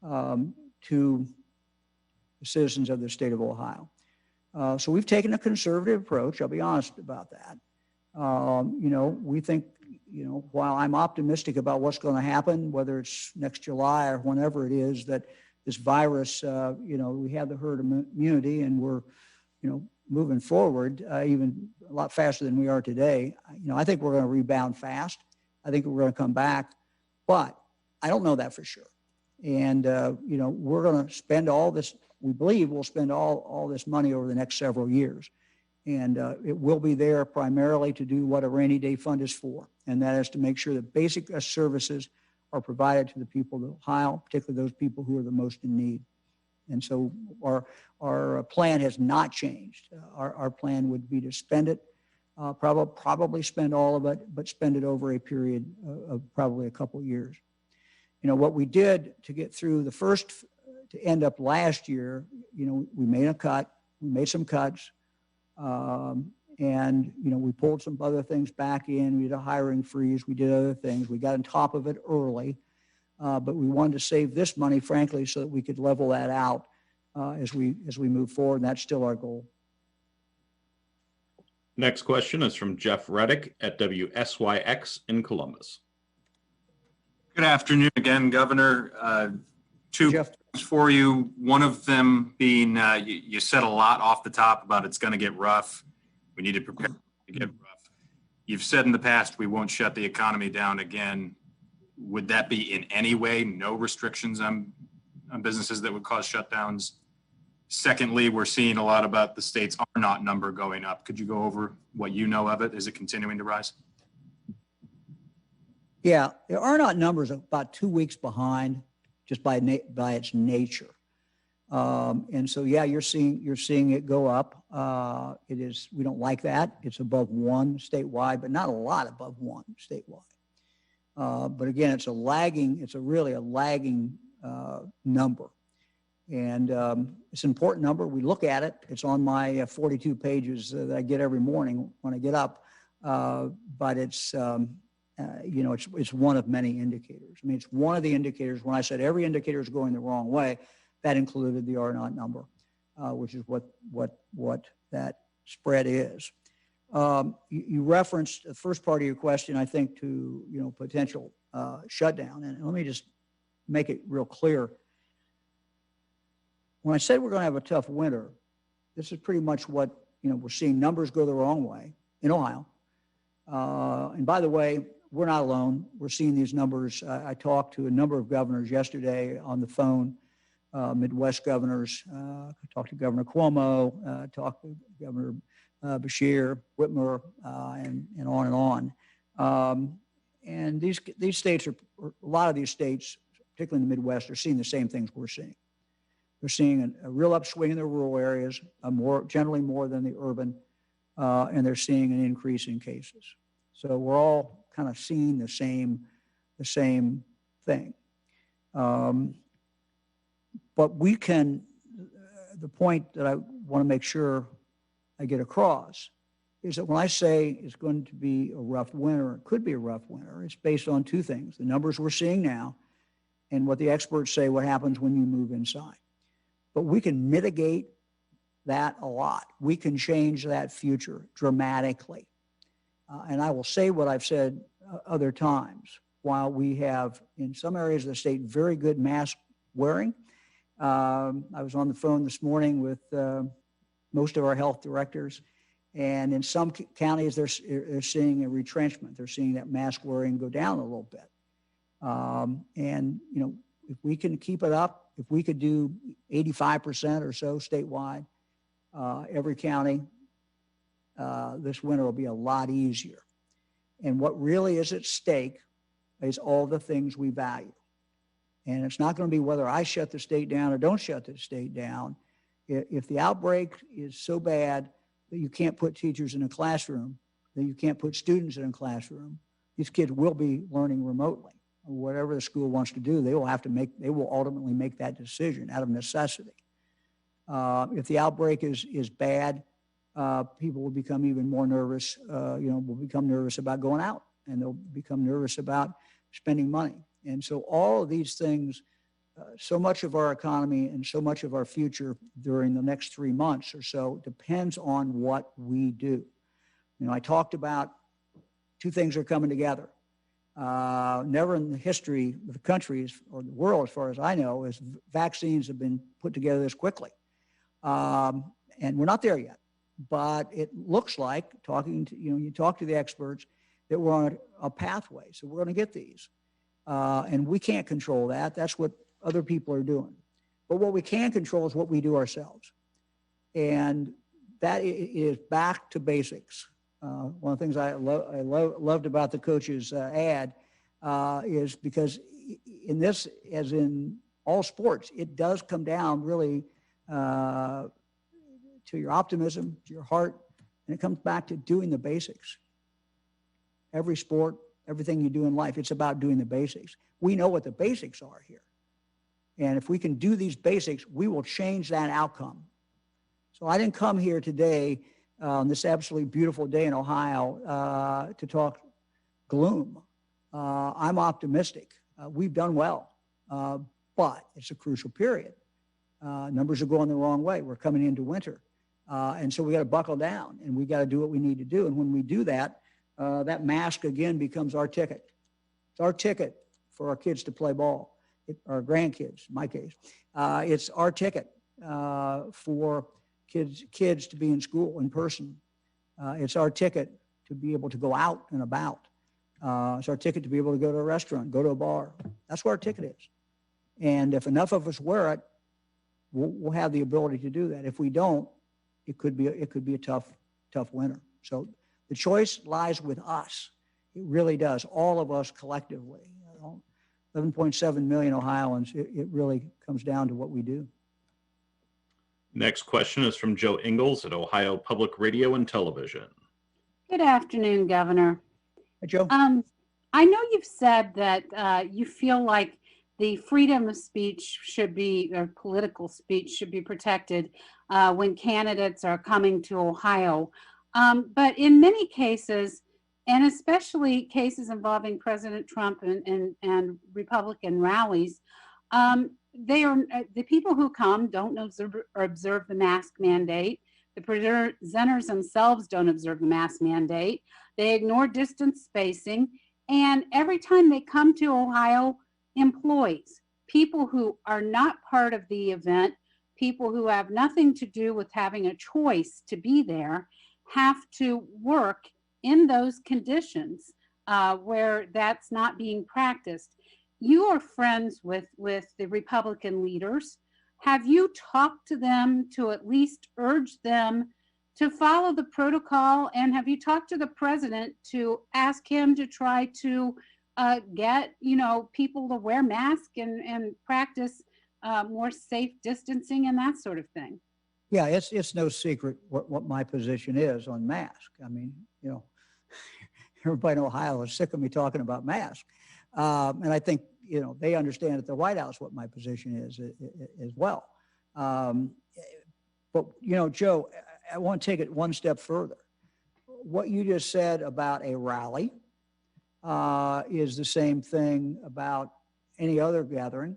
Speaker 1: to the citizens of the state of Ohio. So we've taken a conservative approach. I'll be honest about that. We think, while I'm optimistic about what's going to happen, whether it's next July or whenever it is, that this virus, we have the herd immunity and we're, moving forward even a lot faster than we are today. I think we're going to rebound fast. I think we're going to come back, but I don't know that for sure. And, we're going to spend all this, we believe we'll spend all this money over the next several years. And it will be there primarily to do what a rainy day fund is for. And that is to make sure that basic services are provided to the people of Ohio, particularly those people who are the most in need. And so our plan has not changed. Our plan would be to spend it, probably spend all of it, but spend it over a period of probably a couple years. What we did to get through the first to end up last year, we made some cuts, and, we pulled some other things back in. We did a hiring freeze. We did other things. We got on top of it early, but we wanted to save this money, frankly, so that we could level that out as we move forward. And that's still our goal.
Speaker 6: Next question is from Jeff Reddick at WSYX in Columbus.
Speaker 9: Good afternoon again, Governor. Two
Speaker 1: Jeff.
Speaker 9: things for you. One of them being you said a lot off the top about it's going to get rough. We need to prepare to get rough. You've said in the past we won't shut the economy down again. Would that be in any way no restrictions on businesses that would cause shutdowns? Secondly, we're seeing a lot about the state's R0 number going up. Could you go over what you know of it? Is it continuing to rise?
Speaker 1: Yeah, the R0 number is about 2 weeks behind, just by its nature. And so, yeah, you're seeing it go up. It is, we don't like that. It's above 1 statewide, but not a lot above 1 statewide. But again, it's really a lagging number. And it's an important number. We look at it. It's on my 42 pages that I get every morning when I get up. But it's, it's one of many indicators. I mean, it's one of the indicators. When I said every indicator is going the wrong way, that included the R0 number, which is what that spread is. You referenced the first part of your question, I think, to potential shutdown. And let me just make it real clear. When I said we're going to have a tough winter, this is pretty much what we're seeing. Numbers go the wrong way in Ohio. And by the way, we're not alone. We're seeing these numbers. I talked to a number of governors yesterday on the phone, Midwest governors. I talked to Governor Cuomo, talked to Governor Beshear, Whitmer, and on and on. And these states a lot of these states, particularly in the Midwest, are seeing the same things we're seeing. They're seeing a real upswing in the rural areas, generally more than the urban, and they're seeing an increase in cases. So we're all kind of seeing the same thing. But we can, the point that I want to make sure I get across is that when I say it's going to be a rough winter, it could be a rough winter, it's based on 2 things: the numbers we're seeing now and what the experts say what happens when you move inside. But we can mitigate that a lot. We can change that future dramatically. And I will say what I've said other times. While we have, in some areas of the state, very good mask wearing, I was on the phone this morning with most of our health directors, and in some counties, they're seeing a retrenchment. They're seeing that mask wearing go down a little bit. And, if we can keep it up, if we could do 85% or so statewide, every county, this winter will be a lot easier. And what really is at stake is all the things we value. And it's not going to be whether I shut the state down or don't shut the state down. If the outbreak is so bad that you can't put teachers in a classroom, that you can't put students in a classroom, these kids will be learning remotely. Whatever the school wants to do, they will ultimately make that decision out of necessity. If the outbreak is bad, people will become even more nervous, will become nervous about going out, and they'll become nervous about spending money. And so all of these things, so much of our economy and so much of our future during the next 3 months or so depends on what we do. I talked about 2 things are coming together. Never in the history of the country or the world, as far as I know, as vaccines have been put together this quickly. And we're not there yet, but it looks like, you talk to the experts, that we're on a pathway. So we're going to get these. And we can't control that. That's what other people are doing. But what we can control is what we do ourselves. And that is back to basics. One of the things I loved about the coach's ad is because in this, as in all sports, it does come down really to your optimism, to your heart, and it comes back to doing the basics. Every sport, everything you do in life, it's about doing the basics. We know what the basics are here. And if we can do these basics, we will change that outcome. So I didn't come here today on this absolutely beautiful day in Ohio to talk gloom. I'm optimistic. We've done well, but it's a crucial period. Numbers are going the wrong way. We're coming into winter. And so we got to buckle down and we got to do what we need to do. And when we do that, that mask again becomes our ticket. It's our ticket for our kids to play ball, our grandkids, in my case. It's our ticket for kids to be in school in person. It's our ticket to be able to go out and about. It's our ticket to be able to go to a restaurant, go to a bar. That's what our ticket is. And if enough of us wear it, we'll have the ability to do that. If we don't, it could be a tough winter. So the choice lies with us. It really does. All of us collectively. 11.7 million Ohioans. It really comes down to what we do.
Speaker 6: Next question is from Joe Ingles at Ohio Public Radio and Television.
Speaker 10: Good afternoon, Governor.
Speaker 1: Hey, Joe.
Speaker 10: I know you've said that you feel like the freedom of speech should be, or political speech should be protected when candidates are coming to Ohio. But in many cases, and especially cases involving President Trump and Republican rallies, the people who come don't observe the mask mandate. The presenters themselves don't observe the mask mandate. They ignore distance spacing. And every time they come to Ohio, employees, people who are not part of the event, people who have nothing to do with having a choice to be there, have to work in those conditions where that's not being practiced. You are friends with the Republican leaders. Have you talked to them to at least urge them to follow the protocol? And have you talked to the president to ask him to try to get people to wear masks and practice more safe distancing and that sort of thing?
Speaker 1: Yeah, it's no secret what my position is on masks. I mean, everybody in Ohio is sick of me talking about masks. And I think, they understand at the White House what my position is as well. But, Joe, I want to take it one step further. What you just said about a rally is the same thing about any other gathering.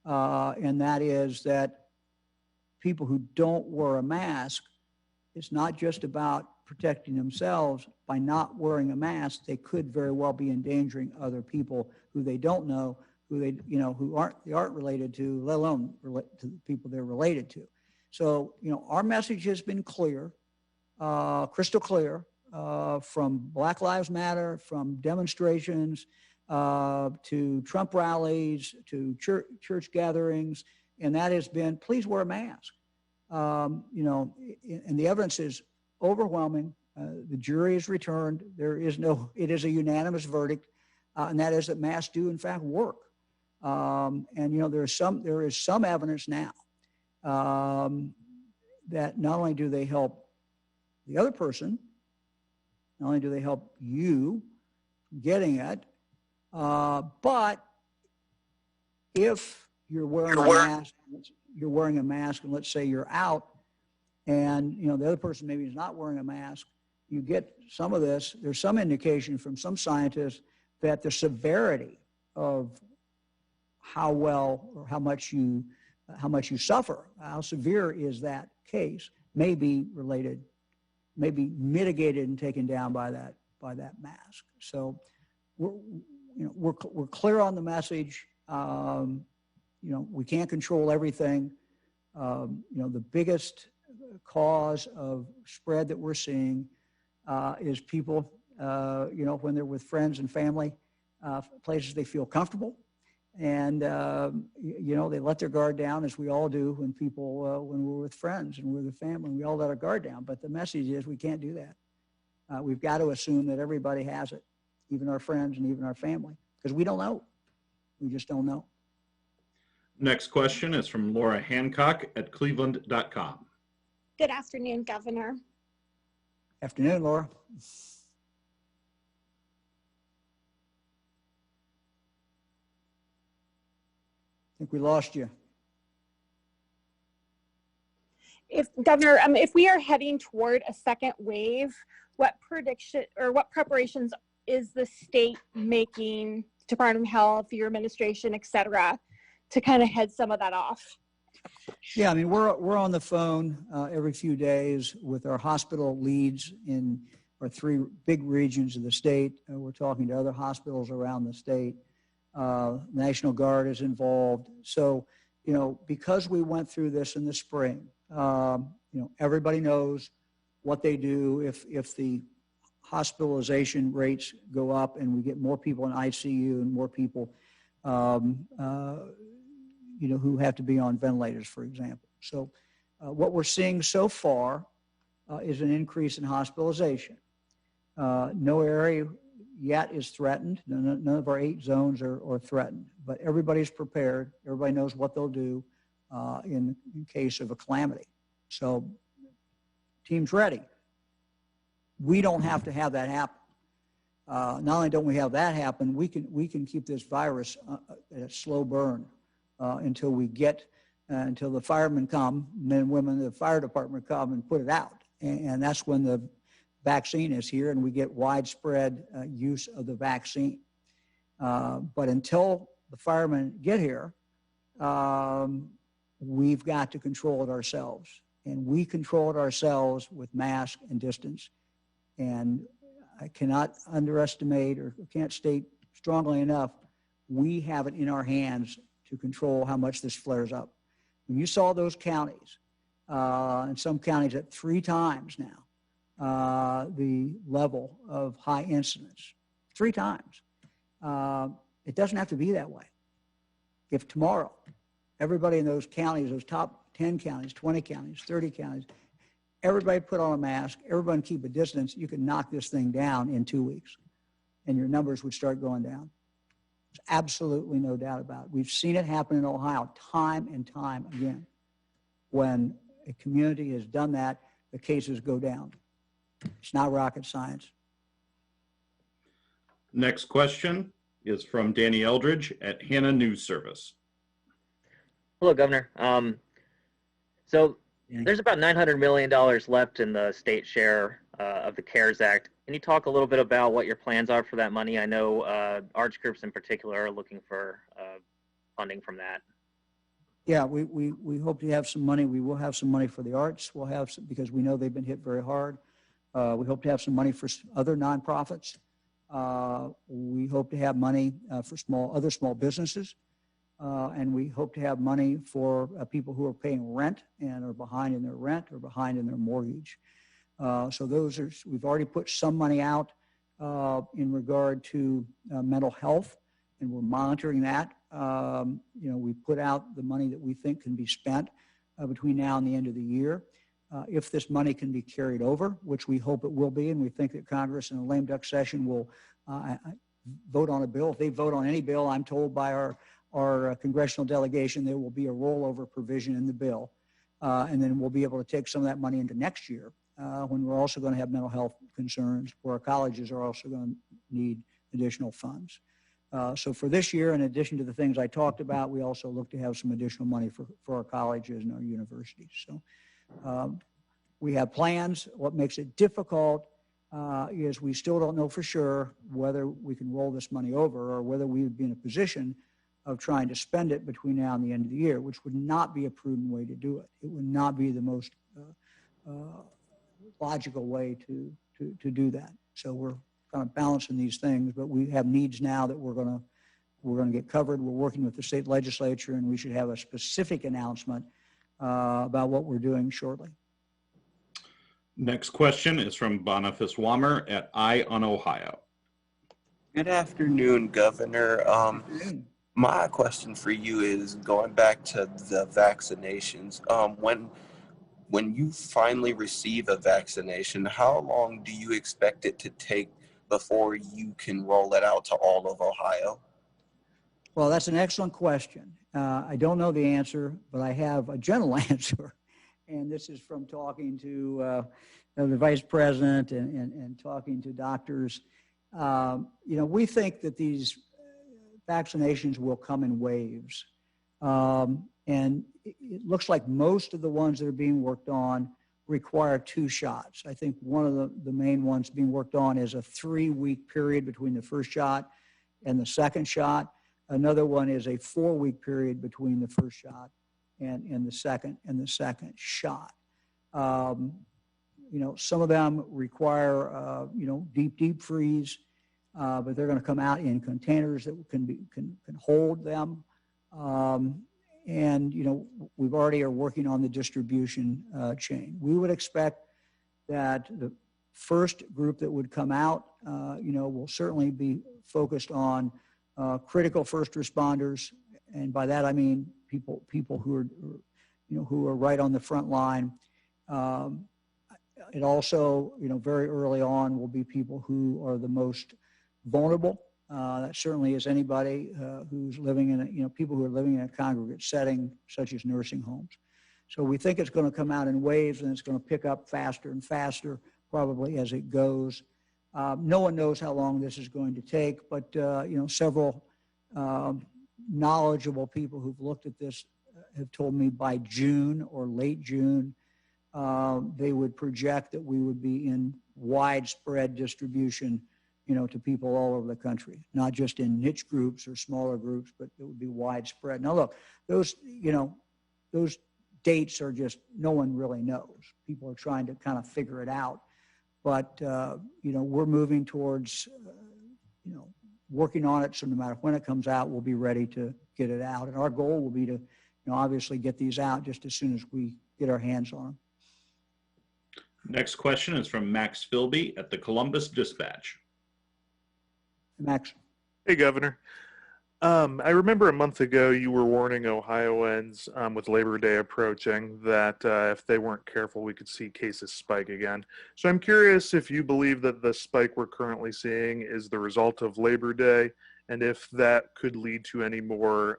Speaker 1: And that is that people who don't wear a mask, it's not just about protecting themselves. By not wearing a mask, they could very well be endangering other people who they don't know, who aren't related to, let alone to the people they're related to. So, our message has been clear, crystal clear, from Black Lives Matter, from demonstrations, to Trump rallies, to church gatherings, and that has been, please wear a mask. And the evidence is overwhelming. The jury is returned. It is a unanimous verdict, and that is that masks do in fact work. And there is some evidence now that not only do they help the other person, not only do they help you getting it, but if you're wearing a mask, and let's say you're out, and the other person maybe is not wearing a mask, you get some of this. There's some indication from some scientists that the severity of how well or how much you suffer, how severe is that case, may be related, may be mitigated and taken down by that mask. So we're clear on the message. We can't control everything. The biggest cause of spread that we're seeing is people, when they're with friends and family, places they feel comfortable. And, they let their guard down, as we all do when we're with friends and we're with family, we all let our guard down. But the message is we can't do that. We've got to assume that everybody has it, even our friends and even our family, because we don't know. We just don't know.
Speaker 6: Next question is from Laura Hancock at cleveland.com.
Speaker 11: Good afternoon, Governor.
Speaker 1: Afternoon, Laura. I think we lost you.
Speaker 11: If Governor, if we are heading toward a second wave, what prediction or what preparations is the state making, Department of Health, your administration, et cetera, to kind of head some of that off?
Speaker 1: Yeah, I mean, we're on the phone every few days with our hospital leads in our 3 big regions of the state. We're talking to other hospitals around the state. National Guard is involved. So, you know, because we went through this in the spring, you know, everybody knows what they do if the hospitalization rates go up and we get more people in ICU and more people, you know, who have to be on ventilators, for example. So what we're seeing so far is an increase in hospitalization. No area yet is threatened. None of our 8 zones are threatened, but everybody's prepared. Everybody knows what they'll do in case of a calamity. So team's ready. We don't have to have that happen. Not only don't we have that happen, we can keep this virus at a slow burn until we get, until the firemen come, men and women of the fire department come and put it out. And that's when the vaccine is here and we get widespread use of the vaccine. But until the firemen get here, we've got to control it ourselves. And we control it ourselves with mask and distance. And I cannot underestimate or can't state strongly enough, we have it in our hands to control how much this flares up. When you saw those counties, and some counties at 3 times now, the level of high incidence, 3 times. It doesn't have to be that way. If tomorrow, everybody in those counties, those top 10 counties, 20 counties, 30 counties, everybody put on a mask, everybody keep a distance, you can knock this thing down in 2 weeks and your numbers would start going down. There's absolutely no doubt about it. We've seen it happen in Ohio time and time again. When a community has done that, the cases go down. It's not rocket science.
Speaker 6: Next question is from Danny Eldridge at Hannah News Service.
Speaker 12: Hello, Governor. So there's about $900 million left in the state share of the CARES Act. Can you talk a little bit about what your plans are for that money? I know arts groups in particular are looking for funding from that.
Speaker 1: Yeah, we hope to have some money. We will have some money for the arts. We'll have some, because we know they've been hit very hard. We hope to have some money for other nonprofits. We hope to have money for other small businesses. And we hope to have money for people who are paying rent and are behind in their rent or behind in their mortgage. So those are, we've already put some money out in regard to mental health, and we're monitoring that. You know, we put out the money that we think can be spent between now and the end of the year. If this money can be carried over, which we hope it will be, and we think that Congress in a lame duck session will vote on a bill. If they vote on any bill, I'm told by our congressional delegation, there will be a rollover provision in the bill. And then we'll be able to take some of that money into next year when we're also going to have mental health concerns, where our colleges are also going to need additional funds. So for this year, in addition to the things I talked about, we also look to have some additional money for our colleges and our universities. So we have plans. What makes it difficult is we still don't know for sure whether we can roll this money over or whether we would be in a position of trying to spend it between now and the end of the year, which would not be a prudent way to do it. It would not be the most logical way to do that. So we're kind of balancing these things, but we have needs now that we're going to get covered. We're working with the state legislature, and we should have a specific announcement about what we're doing shortly.
Speaker 6: Next question is from Boniface Wammer at Eye on Ohio.
Speaker 13: Good afternoon, Governor. My question for you is going back to the vaccinations. When you finally receive a vaccination, how long do you expect it to take before you can roll it out to all of Ohio?
Speaker 1: Well, that's an excellent question. I don't know the answer, but I have a general answer. And this is from talking to the vice president and talking to doctors. You know, we think that these vaccinations will come in waves. And it looks like most of the ones that are being worked on require 2 shots. I think one of the main ones being worked on is a 3-week period between the first shot and the second shot. Another one is a 4-week period between the first shot and the second shot. You know, some of them require you know, deep freeze, but they're going to come out in containers that can hold them. And, you know, we've already are working on the distribution chain. We would expect that the first group that would come out, you know, will certainly be focused on critical first responders. And by that, I mean people who are, you know, who are right on the front line. It also, you know, very early on will be people who are the most vulnerable. That certainly is anybody who's living in a, you know, people who are living in a congregate setting, such as nursing homes. So we think it's going to come out in waves, and it's going to pick up faster and faster, probably as it goes. No one knows how long this is going to take, but you know, several knowledgeable people who've looked at this have told me by June or late June, they would project that we would be in widespread distribution, you know, to people all over the country, not just in niche groups or smaller groups, but it would be widespread. Now, look, those, you know, those dates are just, no one really knows. People are trying to kind of figure it out. But, you know, we're moving towards, you know, working on it. So no matter when it comes out, we'll be ready to get it out. And our goal will be to, you know, obviously get these out just as soon as we get our hands on them.
Speaker 6: Next question is from Max Philby at the Columbus Dispatch.
Speaker 1: Max.
Speaker 14: Hey, Governor. I remember a month ago you were warning Ohioans with Labor Day approaching that if they weren't careful, we could see cases spike again. So I'm curious if you believe that the spike we're currently seeing is the result of Labor Day, and if that could lead to any more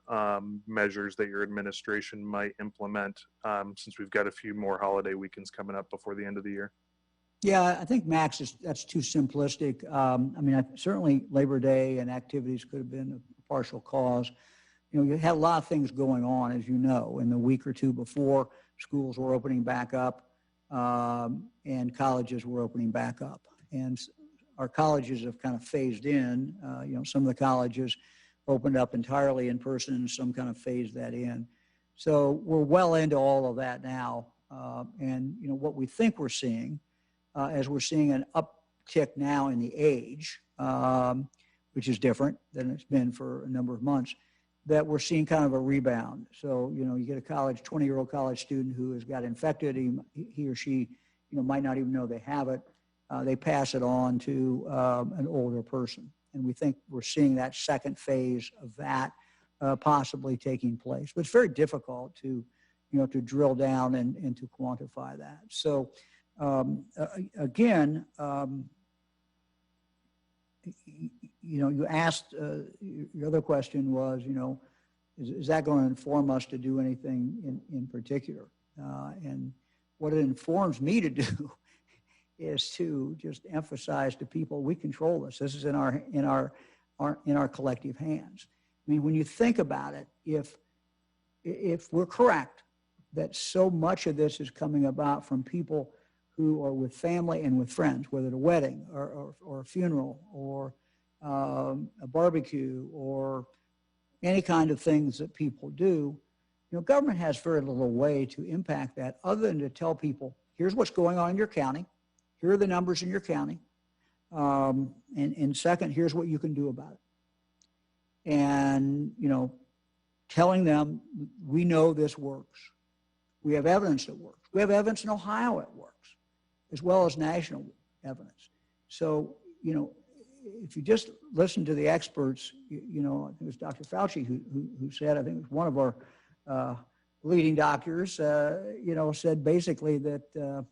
Speaker 14: measures that your administration might implement since we've got a few more holiday weekends coming up before the end of the year.
Speaker 1: Yeah, I think, Max, that's too simplistic. I mean, certainly Labor Day and activities could have been a partial cause. You know, you had a lot of things going on, as you know, in the week or two before. Schools were opening back up and colleges were opening back up. And our colleges have kind of phased in. You know, some of the colleges opened up entirely in person, some kind of phased that in. So we're well into all of that now. And, you know, what we think we're seeing, as we're seeing an uptick now in the age, which is different than it's been for a number of months, that we're seeing kind of a rebound. So, you know, you get a 20-year-old college student who has got infected, he or she, you know, might not even know they have it. They pass it on to an older person. And we think we're seeing that second phase of that possibly taking place. But it's very difficult to, you know, to drill down and to quantify that. So, again, you know, you asked, your other question was, you know, is that going to inform us to do anything in particular? And what it informs me to do is to just emphasize to people, we control this. This is in our collective hands. I mean, when you think about it, if we're correct that so much of this is coming about from people who are with family and with friends, whether at a wedding or a funeral or a barbecue or any kind of things that people do, you know, government has very little way to impact that other than to tell people, here's what's going on in your county, here are the numbers in your county, and second, here's what you can do about it. And, you know, telling them, we know this works. We have evidence that works. We have evidence in Ohio it works, as well as national evidence. So, you know, if you just listen to the experts, you know, I think it was Dr. Fauci who said, I think it was one of our leading doctors, you know, said basically that,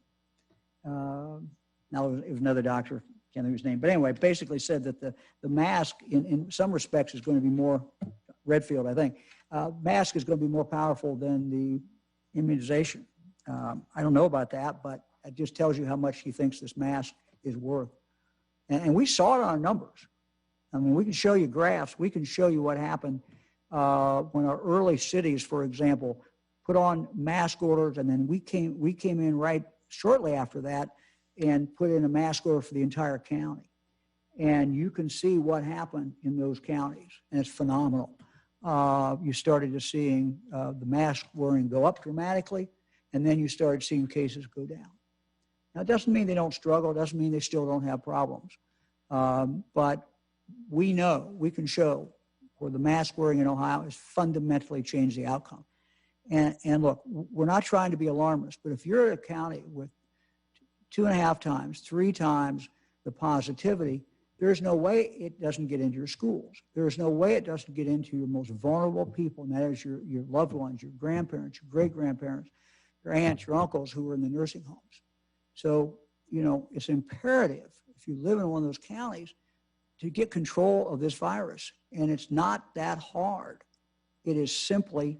Speaker 1: now it was another doctor, can't think of his name, but anyway, basically said that the mask in some respects is going to be more, Redfield, I think, mask is going to be more powerful than the immunization. I don't know about that, but it just tells you how much he thinks this mask is worth. And we saw it on our numbers. I mean, we can show you graphs. We can show you what happened when our early cities, for example, put on mask orders, and then we came in right shortly after that and put in a mask order for the entire county. And you can see what happened in those counties, and it's phenomenal. You started to seeing the mask wearing go up dramatically, and then you started seeing cases go down. Now, it doesn't mean they don't struggle. It doesn't mean they still don't have problems. But we know, we can show where the mask wearing in Ohio has fundamentally changed the outcome. And look, we're not trying to be alarmist, but if you're at a county with 2.5 times, 3 times the positivity, there's no way it doesn't get into your schools. There's no way it doesn't get into your most vulnerable people, and that is your loved ones, your grandparents, your great-grandparents, your aunts, your uncles who are in the nursing homes. So, you know, it's imperative, if you live in one of those counties, to get control of this virus. And it's not that hard. It is simply,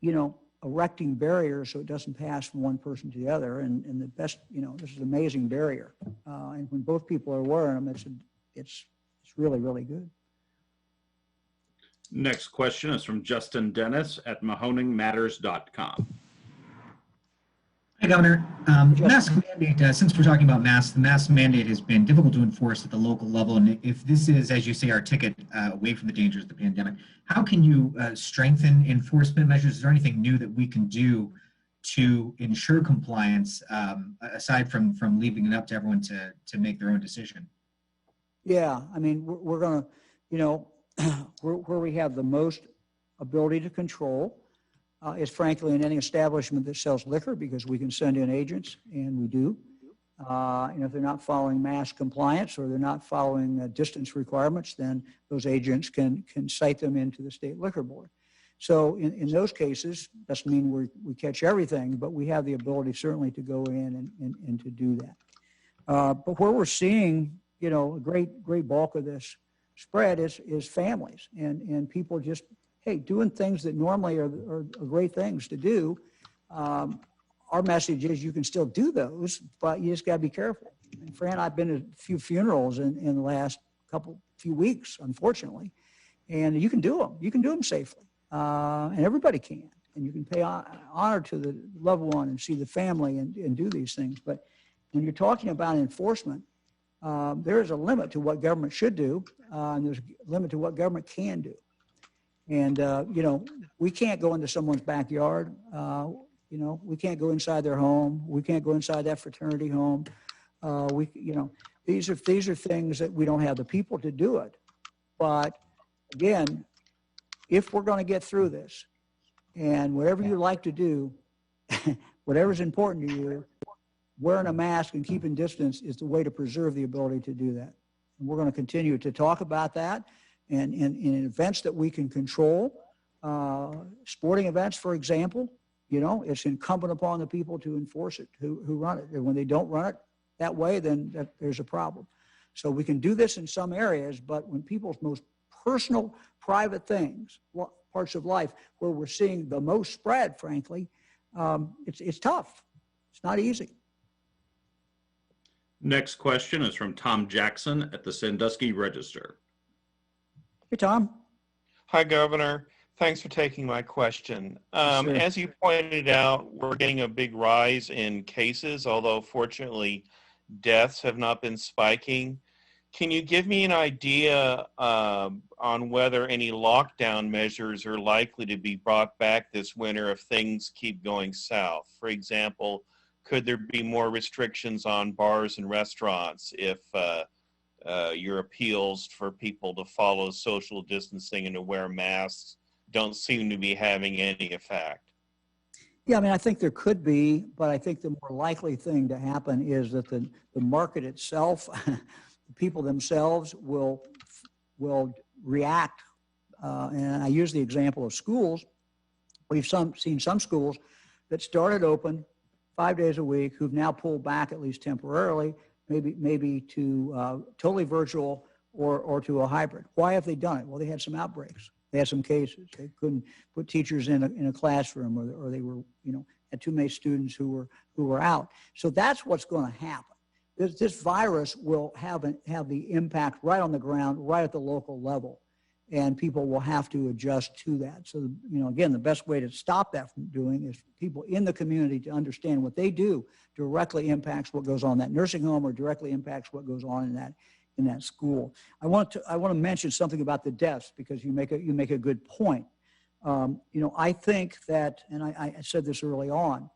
Speaker 1: you know, erecting barriers so it doesn't pass from one person to the other. And the best, you know, this is an amazing barrier. And when both people are wearing them, it's really, really good.
Speaker 6: Next question is from Justin Dennis at mahoningmatters.com.
Speaker 15: Hi, Governor. Mask mandate, since we're talking about masks, the mask mandate has been difficult to enforce at the local level. And if this is, as you say, our ticket away from the dangers of the pandemic, how can you strengthen enforcement measures? Is there anything new that we can do to ensure compliance, aside from leaving it up to everyone to make their own decision?
Speaker 1: Yeah, I mean, we're going to, you know, where we have the most ability to control is frankly in any establishment that sells liquor, because we can send in agents, and we do. And if they're not following mask compliance or they're not following distance requirements, then those agents can cite them into the state liquor board. So in those cases, doesn't mean we catch everything, but we have the ability certainly to go in and to do that. But where we're seeing, you know, a great bulk of this spread is families and people just, hey, doing things that normally are great things to do. Our message is you can still do those, but you just got to be careful. And Fran, I've been to a few funerals in the last few weeks, unfortunately, and you can do them. You can do them safely, and everybody can. And you can pay honor to the loved one and see the family and do these things. But when you're talking about enforcement, there is a limit to what government should do, and there's a limit to what government can do. And, you know, we can't go into someone's backyard. You know, we can't go inside their home. We can't go inside that fraternity home. You know, these are things that we don't have the people to do it. But again, if we're going to get through this, and whatever you like to do, whatever's important to you, wearing a mask and keeping distance is the way to preserve the ability to do that. And we're going to continue to talk about that. And in events that we can control, sporting events, for example, you know, it's incumbent upon the people to enforce it, who run it. And when they don't run it that way, then there's a problem. So we can do this in some areas, but when people's most personal, private things, parts of life where we're seeing the most spread, frankly, it's tough. It's not easy.
Speaker 6: Next question is from Tom Jackson at the Sandusky Register.
Speaker 1: Hey, Tom.
Speaker 16: Hi, Governor. Thanks for taking my question.
Speaker 1: Sure.
Speaker 16: As you pointed out, we're getting a big rise in cases, although fortunately deaths have not been spiking. Can you give me an idea on whether any lockdown measures are likely to be brought back this winter if things keep going south? For example, could there be more restrictions on bars and restaurants if your appeals for people to follow social distancing and to wear masks don't seem to be having any effect?
Speaker 1: Yeah, I mean, I think there could be, but I think the more likely thing to happen is that the market itself, the people themselves will react. And I use the example of schools. We've seen some schools that started open 5 days a week who've now pulled back, at least temporarily, maybe to totally virtual or to a hybrid. Why have they done it? Well, they had some outbreaks. They had some cases. They couldn't put teachers in a classroom, or they were, you know, had too many students who were out. So that's what's going to happen. This virus will have the impact right on the ground, right at the local level. and people will have to adjust to that. So, again, the best way to stop that from doing is people in the community to understand what they do directly impacts what goes on in that nursing home or directly impacts what goes on in that school. I want to mention something about the deaths because you make a good point. I think that, and I said this early on,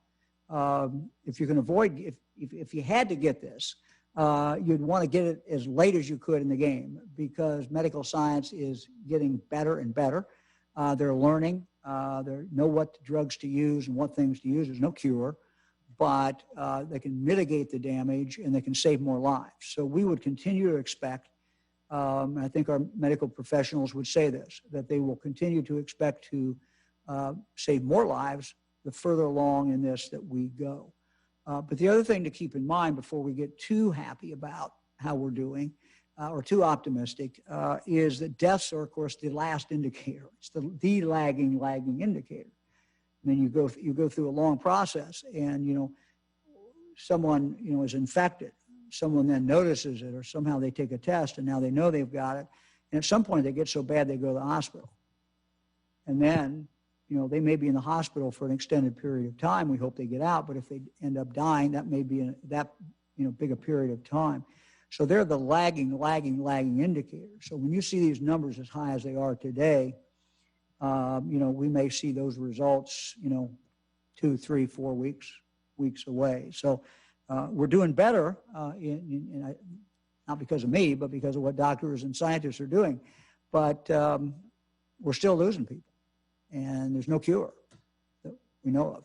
Speaker 1: if you can avoid, if you had to get this, you'd want to get it as late as you could in the game because medical science is getting better and better. They're learning, they know what drugs to use and what things to use. There's no cure, but they can mitigate the damage and they can save more lives. So we would continue to expect, and I think our medical professionals would say this, that they will continue to expect to save more lives the further along in this that we go. But the other thing to keep in mind before we get too happy about how we're doing or too optimistic is that deaths are, of course, the last indicator. It's the lagging indicator. I mean, you go through a long process and, someone, is infected. Someone then notices it or somehow they take a test and now they know they've got it. And at some point they get so bad they go to the hospital. And then, they may be in the hospital for an extended period of time. We hope they get out, but if they end up dying, that may be big a period of time. So they're the lagging indicator. So when you see these numbers as high as they are today, we may see those results, 2, 3, 4 weeks away. So we're doing better, not because of me, but because of what doctors and scientists are doing. But we're still losing people. And there's no cure that we know of.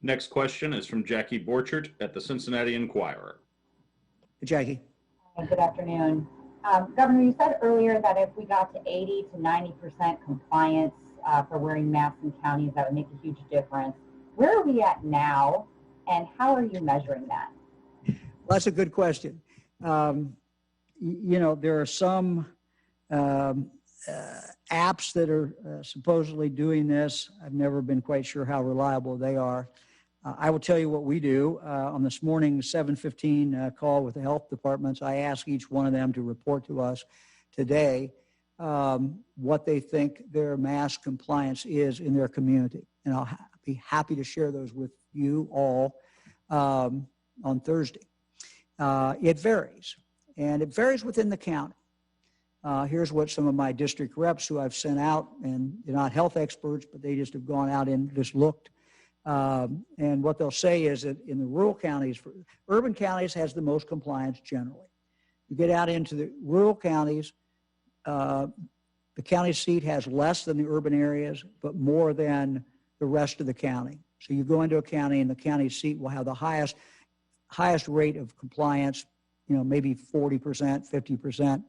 Speaker 6: Next question is from Jackie Borchert at the Cincinnati Enquirer.
Speaker 1: Hey, Jackie.
Speaker 17: Good afternoon. Governor, you said earlier that if we got to 80 to 90% compliance for wearing masks in counties, that would make a huge difference. Where are we at now, and how are you measuring that?
Speaker 1: Well, that's a good question. There are some apps that are supposedly doing this. I've never been quite sure how reliable they are. I will tell you what we do. On this morning's 7:15 call with the health departments, I asked each one of them to report to us today what they think their mask compliance is in their community. And I'll be happy to share those with you all on Thursday. It varies, and it varies within the county. Here's what some of my district reps who I've sent out, and they're not health experts, but they just have gone out and just looked. And what they'll say is that in the rural counties, urban counties has the most compliance generally. You get out into the rural counties, the county seat has less than the urban areas, but more than the rest of the county. So you go into a county and the county seat will have the highest rate of compliance, maybe 40%, 50%.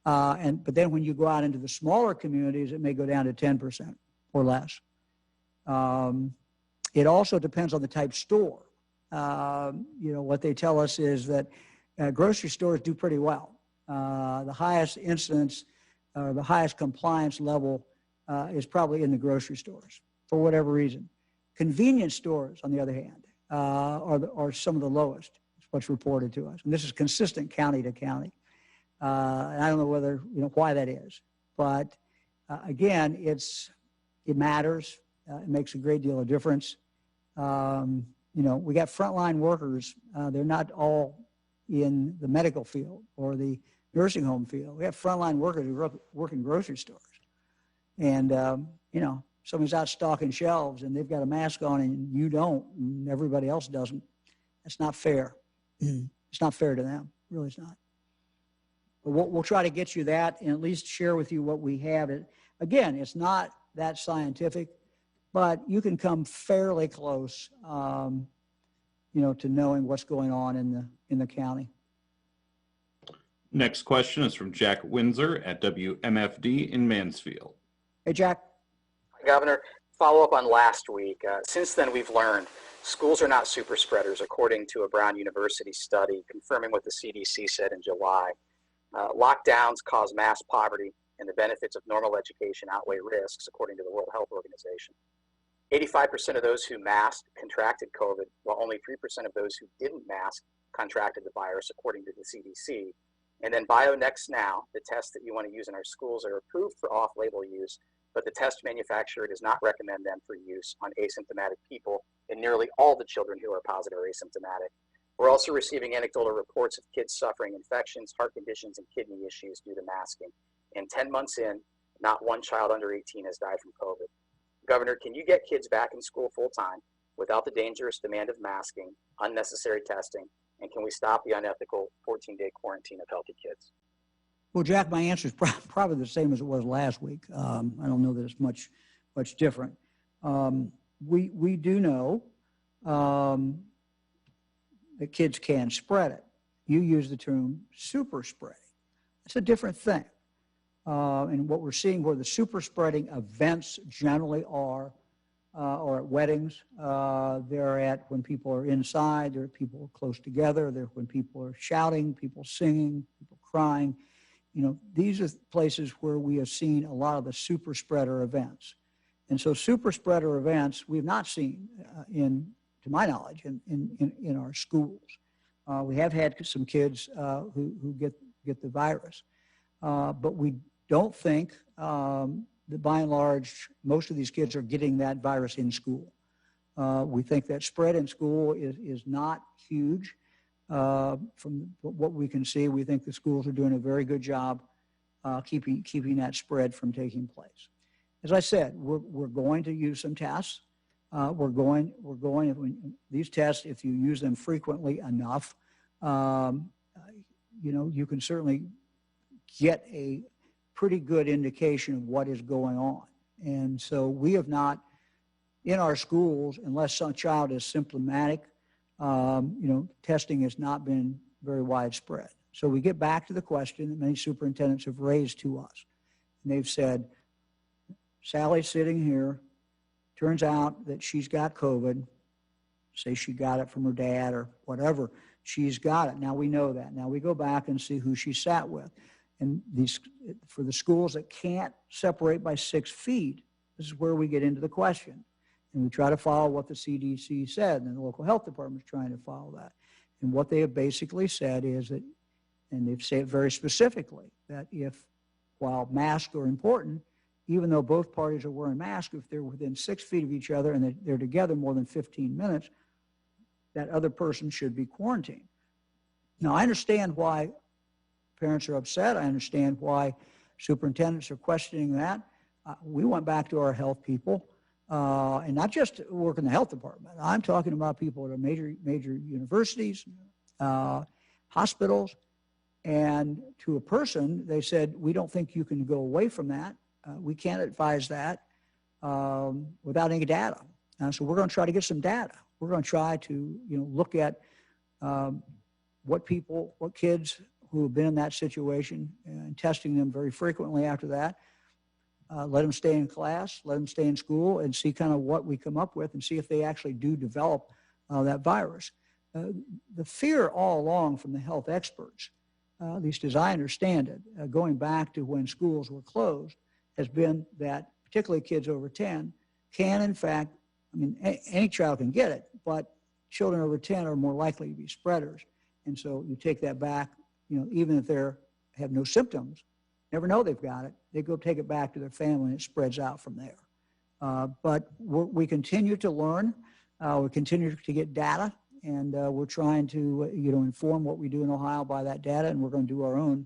Speaker 1: But then when you go out into the smaller communities, it may go down to 10% or less. It also depends on the type store. What they tell us is that grocery stores do pretty well. The highest incidence, the highest compliance level is probably in the grocery stores for whatever reason. Convenience stores, on the other hand, are some of the lowest, is what's reported to us. And this is consistent county to county. And I don't know why that is, but again, it matters. It makes a great deal of difference. We got frontline workers. They're not all in the medical field or the nursing home field. We have frontline workers who work in grocery stores, and somebody's out stocking shelves and they've got a mask on and you don't, and everybody else doesn't. That's not fair. It's not fair to them. It really, it's not. But we'll try to get you that and at least share with you what we have. Again, it's not that scientific, but you can come fairly close, to knowing what's going on in the county.
Speaker 6: Next question is from Jack Windsor at WMFD in Mansfield.
Speaker 1: Hey, Jack.
Speaker 18: Governor, follow up on last week. Since then, we've learned schools are not super spreaders, according to a Brown University study confirming what the CDC said in July. Lockdowns cause mass poverty, and the benefits of normal education outweigh risks, according to the World Health Organization. 85% of those who masked contracted COVID, while only 3% of those who didn't mask contracted the virus, according to the CDC. And then BioNext Now, the tests that you want to use in our schools are approved for off-label use, but the test manufacturer does not recommend them for use on asymptomatic people in nearly all the children who are positive or asymptomatic. We're also receiving anecdotal reports of kids suffering infections, heart conditions, and kidney issues due to masking. And 10 months in, not one child under 18 has died from COVID. Governor, can you get kids back in school full-time without the dangerous demand of masking, unnecessary testing, and can we stop the unethical 14-day quarantine of healthy kids?
Speaker 1: Well, Jack, my answer is probably the same as it was last week. I don't know that it's much different. We do know that kids can spread it. You use the term super spreading. It's a different thing. And what we're seeing where the super spreading events generally are at weddings, they're at when people are inside, they're people close together, they're when people are shouting, people singing, people crying. You know, these are places where we have seen a lot of the super spreader events. And so super spreader events we've not seen to my knowledge, in our schools. We have had some kids who get the virus, but we don't think that by and large, most of these kids are getting that virus in school. We think that spread in school is not huge. From what we can see, we think the schools are doing a very good job keeping that spread from taking place. As I said, we're going to use some tests. These tests, if you use them frequently enough, you can certainly get a pretty good indication of what is going on. And so we have not, in our schools, unless some child is symptomatic, testing has not been very widespread. So we get back to the question that many superintendents have raised to us. And they've said, Sally's sitting here, turns out that she's got COVID, say she got it from her dad or whatever, she's got it. Now we know that. Now we go back and see who she sat with. And for the schools that can't separate by 6 feet, this is where we get into the question. And we try to follow what the CDC said, and the local health department is trying to follow that. And what they have basically said is that, and they've said very specifically, that while masks are important, even though both parties are wearing masks, if they're within 6 feet of each other and they're together more than 15 minutes, that other person should be quarantined. Now, I understand why parents are upset. I understand why superintendents are questioning that. We went back to our health people, and not just work in the health department. I'm talking about people at major universities, hospitals, and to a person, they said, we don't think you can go away from that. We can't advise that without any data. So we're going to try to get some data. We're going to try to look at what kids who have been in that situation and testing them very frequently after that. Let them stay in class, let them stay in school, and see kind of what we come up with and see if they actually do develop that virus. The fear all along from the health experts, at least as I understand it, going back to when schools were closed, has been that particularly kids over 10 can, in fact, any child can get it, but children over 10 are more likely to be spreaders. And so you take that back, even if they have no symptoms, never know they've got it, they go take it back to their family and it spreads out from there. But we continue to learn, we continue to get data, and we're trying to inform what we do in Ohio by that data, and we're going to do our own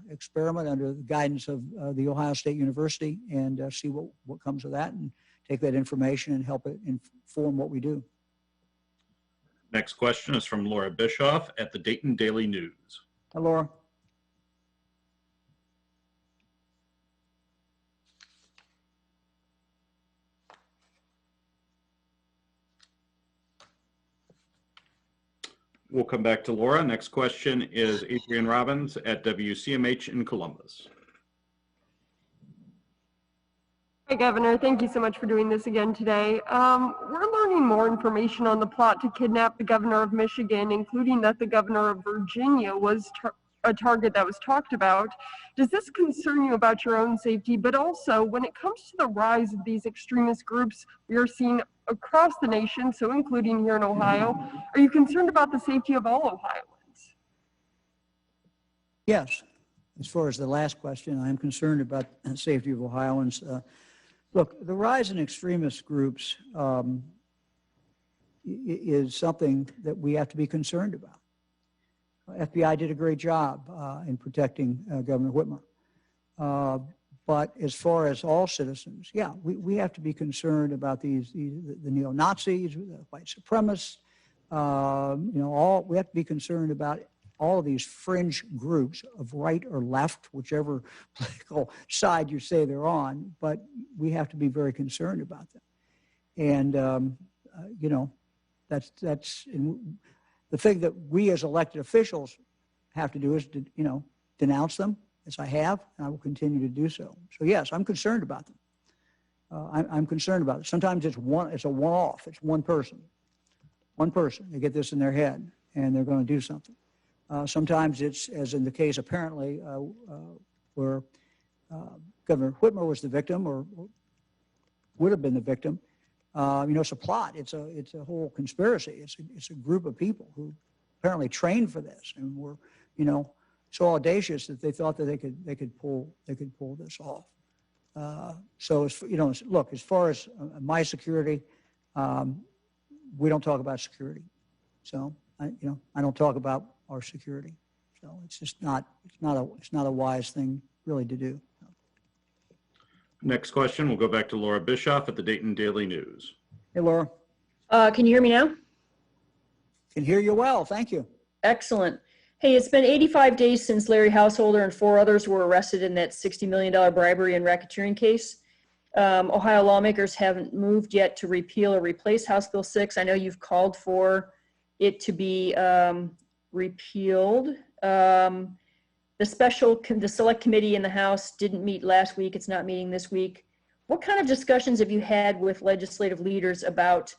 Speaker 1: experiment under the guidance of the Ohio State University and see what comes of that and take that information and help it inform what we do.
Speaker 6: Next question is from Laura Bischoff at the Dayton Daily News.
Speaker 1: Hi, Laura.
Speaker 6: We'll come back to Laura. Next question is Adrian Robbins at WCMH in Columbus.
Speaker 19: Hi, Governor. Thank you so much for doing this again today. We're learning more information on the plot to kidnap the governor of Michigan, including that the governor of Virginia was a target that was talked about. Does this concern you about your own safety? But also, when it comes to the rise of these extremist groups we are seeing across the nation, so including here in Ohio, are you concerned about the safety of all Ohioans?
Speaker 1: Yes. As far as the last question, I am concerned about the safety of Ohioans. Look, the rise in extremist groups is something that we have to be concerned about. FBI did a great job in protecting Governor Whitmer. But as far as all citizens, yeah, we have to be concerned about the neo-Nazis, the white supremacists. We have to be concerned about all of these fringe groups of right or left, whichever political side you say they're on. But we have to be very concerned about them. And that's the thing that we as elected officials have to do is to denounce them, as I have, and I will continue to do so. So yes, I'm concerned about them. I'm concerned about it. Sometimes it's a one-off. It's one person. They get this in their head, and they're going to do something. Sometimes it's, as in the case apparently where Governor Whitmer was the victim, or would have been the victim. It's a plot. It's a whole conspiracy. It's a group of people who apparently trained for this and were, so audacious that they thought that they could pull this off. So look, as far as my security, we don't talk about security. So I don't talk about our security. So it's just not a wise thing really to do.
Speaker 6: Next question, we'll go back to Laura Bischoff at the Dayton Daily News.
Speaker 1: Hey, Laura.
Speaker 20: Can you hear me now?
Speaker 1: Can hear you well, thank you.
Speaker 20: Excellent. Hey, it's been 85 days since Larry Householder and 4 others were arrested in that $60 million bribery and racketeering case. Ohio lawmakers haven't moved yet to repeal or replace House Bill 6. I know you've called for it to be repealed. The select committee in the House didn't meet last week. It's not meeting this week. What kind of discussions have you had with legislative leaders about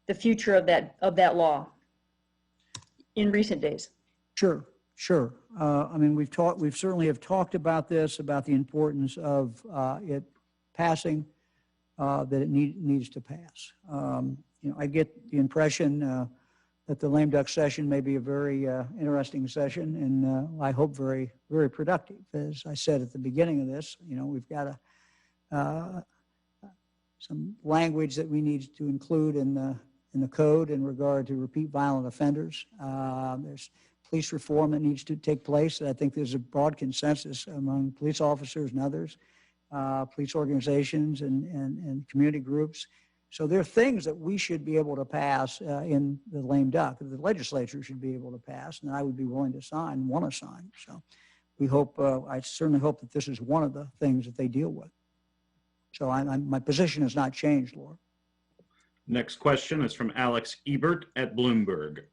Speaker 20: the future of that law in recent days?
Speaker 1: Sure. We certainly have talked about this, about the importance of it passing, that it needs to pass. I get the impression that the lame duck session may be a very interesting session, and I hope very, very productive. As I said at the beginning of this, we've got some language that we need to include in the code in regard to repeat violent offenders. There's police reform that needs to take place. I think there's a broad consensus among police officers and others, police organizations and community groups. So there are things that we should be able to pass in the lame duck, that the legislature should be able to pass, and I would be willing to want to sign. So we hope, I certainly hope that this is one of the things that they deal with. So my position has not changed, Laura.
Speaker 6: Next question is from Alex Ebert at Bloomberg.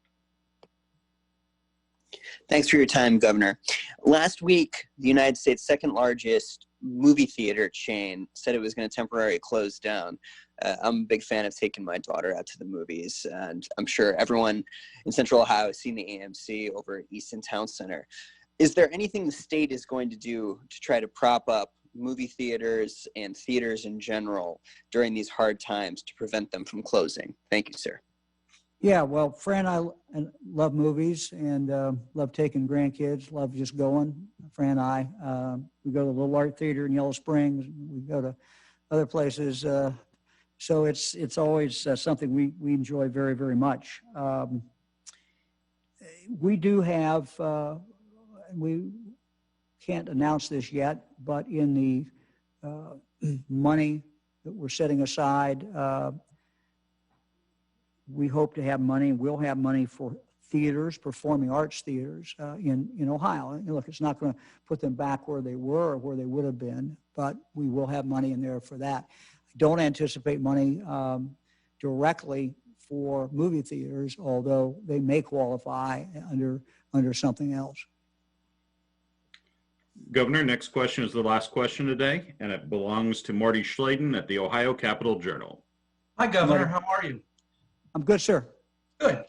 Speaker 21: Thanks for your time, Governor. Last week, the United States' second largest movie theater chain said it was going to temporarily close down. I'm a big fan of taking my daughter out to the movies, and I'm sure everyone in Central Ohio has seen the AMC over at Easton Town Center. Is there anything the state is going to do to try to prop up movie theaters and theaters in general during these hard times to prevent them from closing? Thank you, sir.
Speaker 1: Yeah, well, Fran and I love movies and love taking grandkids, love just going. Fran and I, we go to the Little Art Theater in Yellow Springs. We go to other places. So it's always something we enjoy very, very much. We do have, we can't announce this yet, but in the money that we're setting aside, we hope to have money, we'll have money for theaters, performing arts theaters in Ohio. And look, it's not going to put them back where they were or where they would have been, but we will have money in there for that. I don't anticipate money directly for movie theaters, although they may qualify under something else.
Speaker 6: Governor, next question is the last question today, and it belongs to Marty Schladen at the Ohio Capital Journal.
Speaker 22: Hi, Governor. How are you?
Speaker 1: I'm good, sir.
Speaker 22: Good.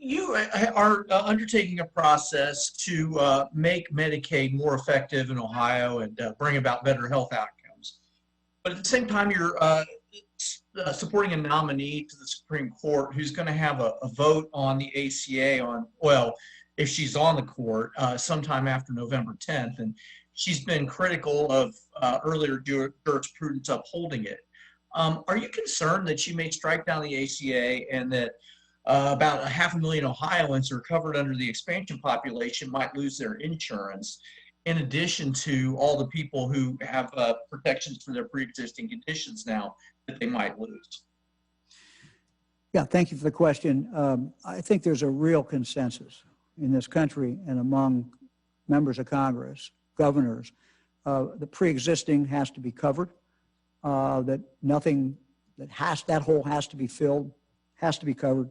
Speaker 22: You are undertaking a process to make Medicaid more effective in Ohio and bring about better health outcomes. But at the same time, you're supporting a nominee to the Supreme Court who's going to have a vote on the ACA on, well, if she's on the court sometime after November 10th. And she's been critical of earlier jurisprudence upholding it. Are you concerned that she may strike down the ACA and that about 500,000 Ohioans who are covered under the expansion population might lose their insurance, in addition to all the people who have protections for their pre-existing conditions now that they might lose?
Speaker 1: Yeah, thank you for the question. I think there's a real consensus in this country and among members of Congress, governors, the pre-existing has to be covered, that nothing that hole has to be filled, has to be covered.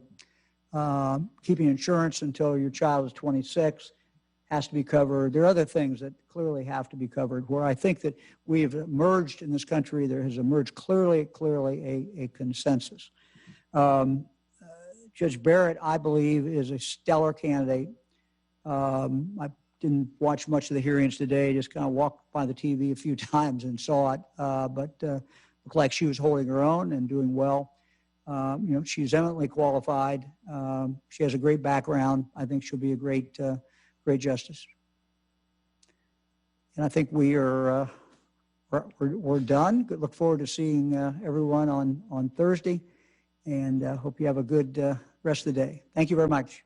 Speaker 1: Keeping insurance until your child is 26 has to be covered. There are other things that clearly have to be covered, where I think that we have emerged in this country, there has emerged clearly a consensus. Judge Barrett, I believe, is a stellar candidate. I didn't watch much of the hearings today, just kind of walked by the TV a few times and saw it, but looked like she was holding her own and doing well. She's eminently qualified. She has a great background. I think she'll be a great justice. And I think we're done. Look forward to seeing everyone on Thursday, and hope you have a good rest of the day. Thank you very much.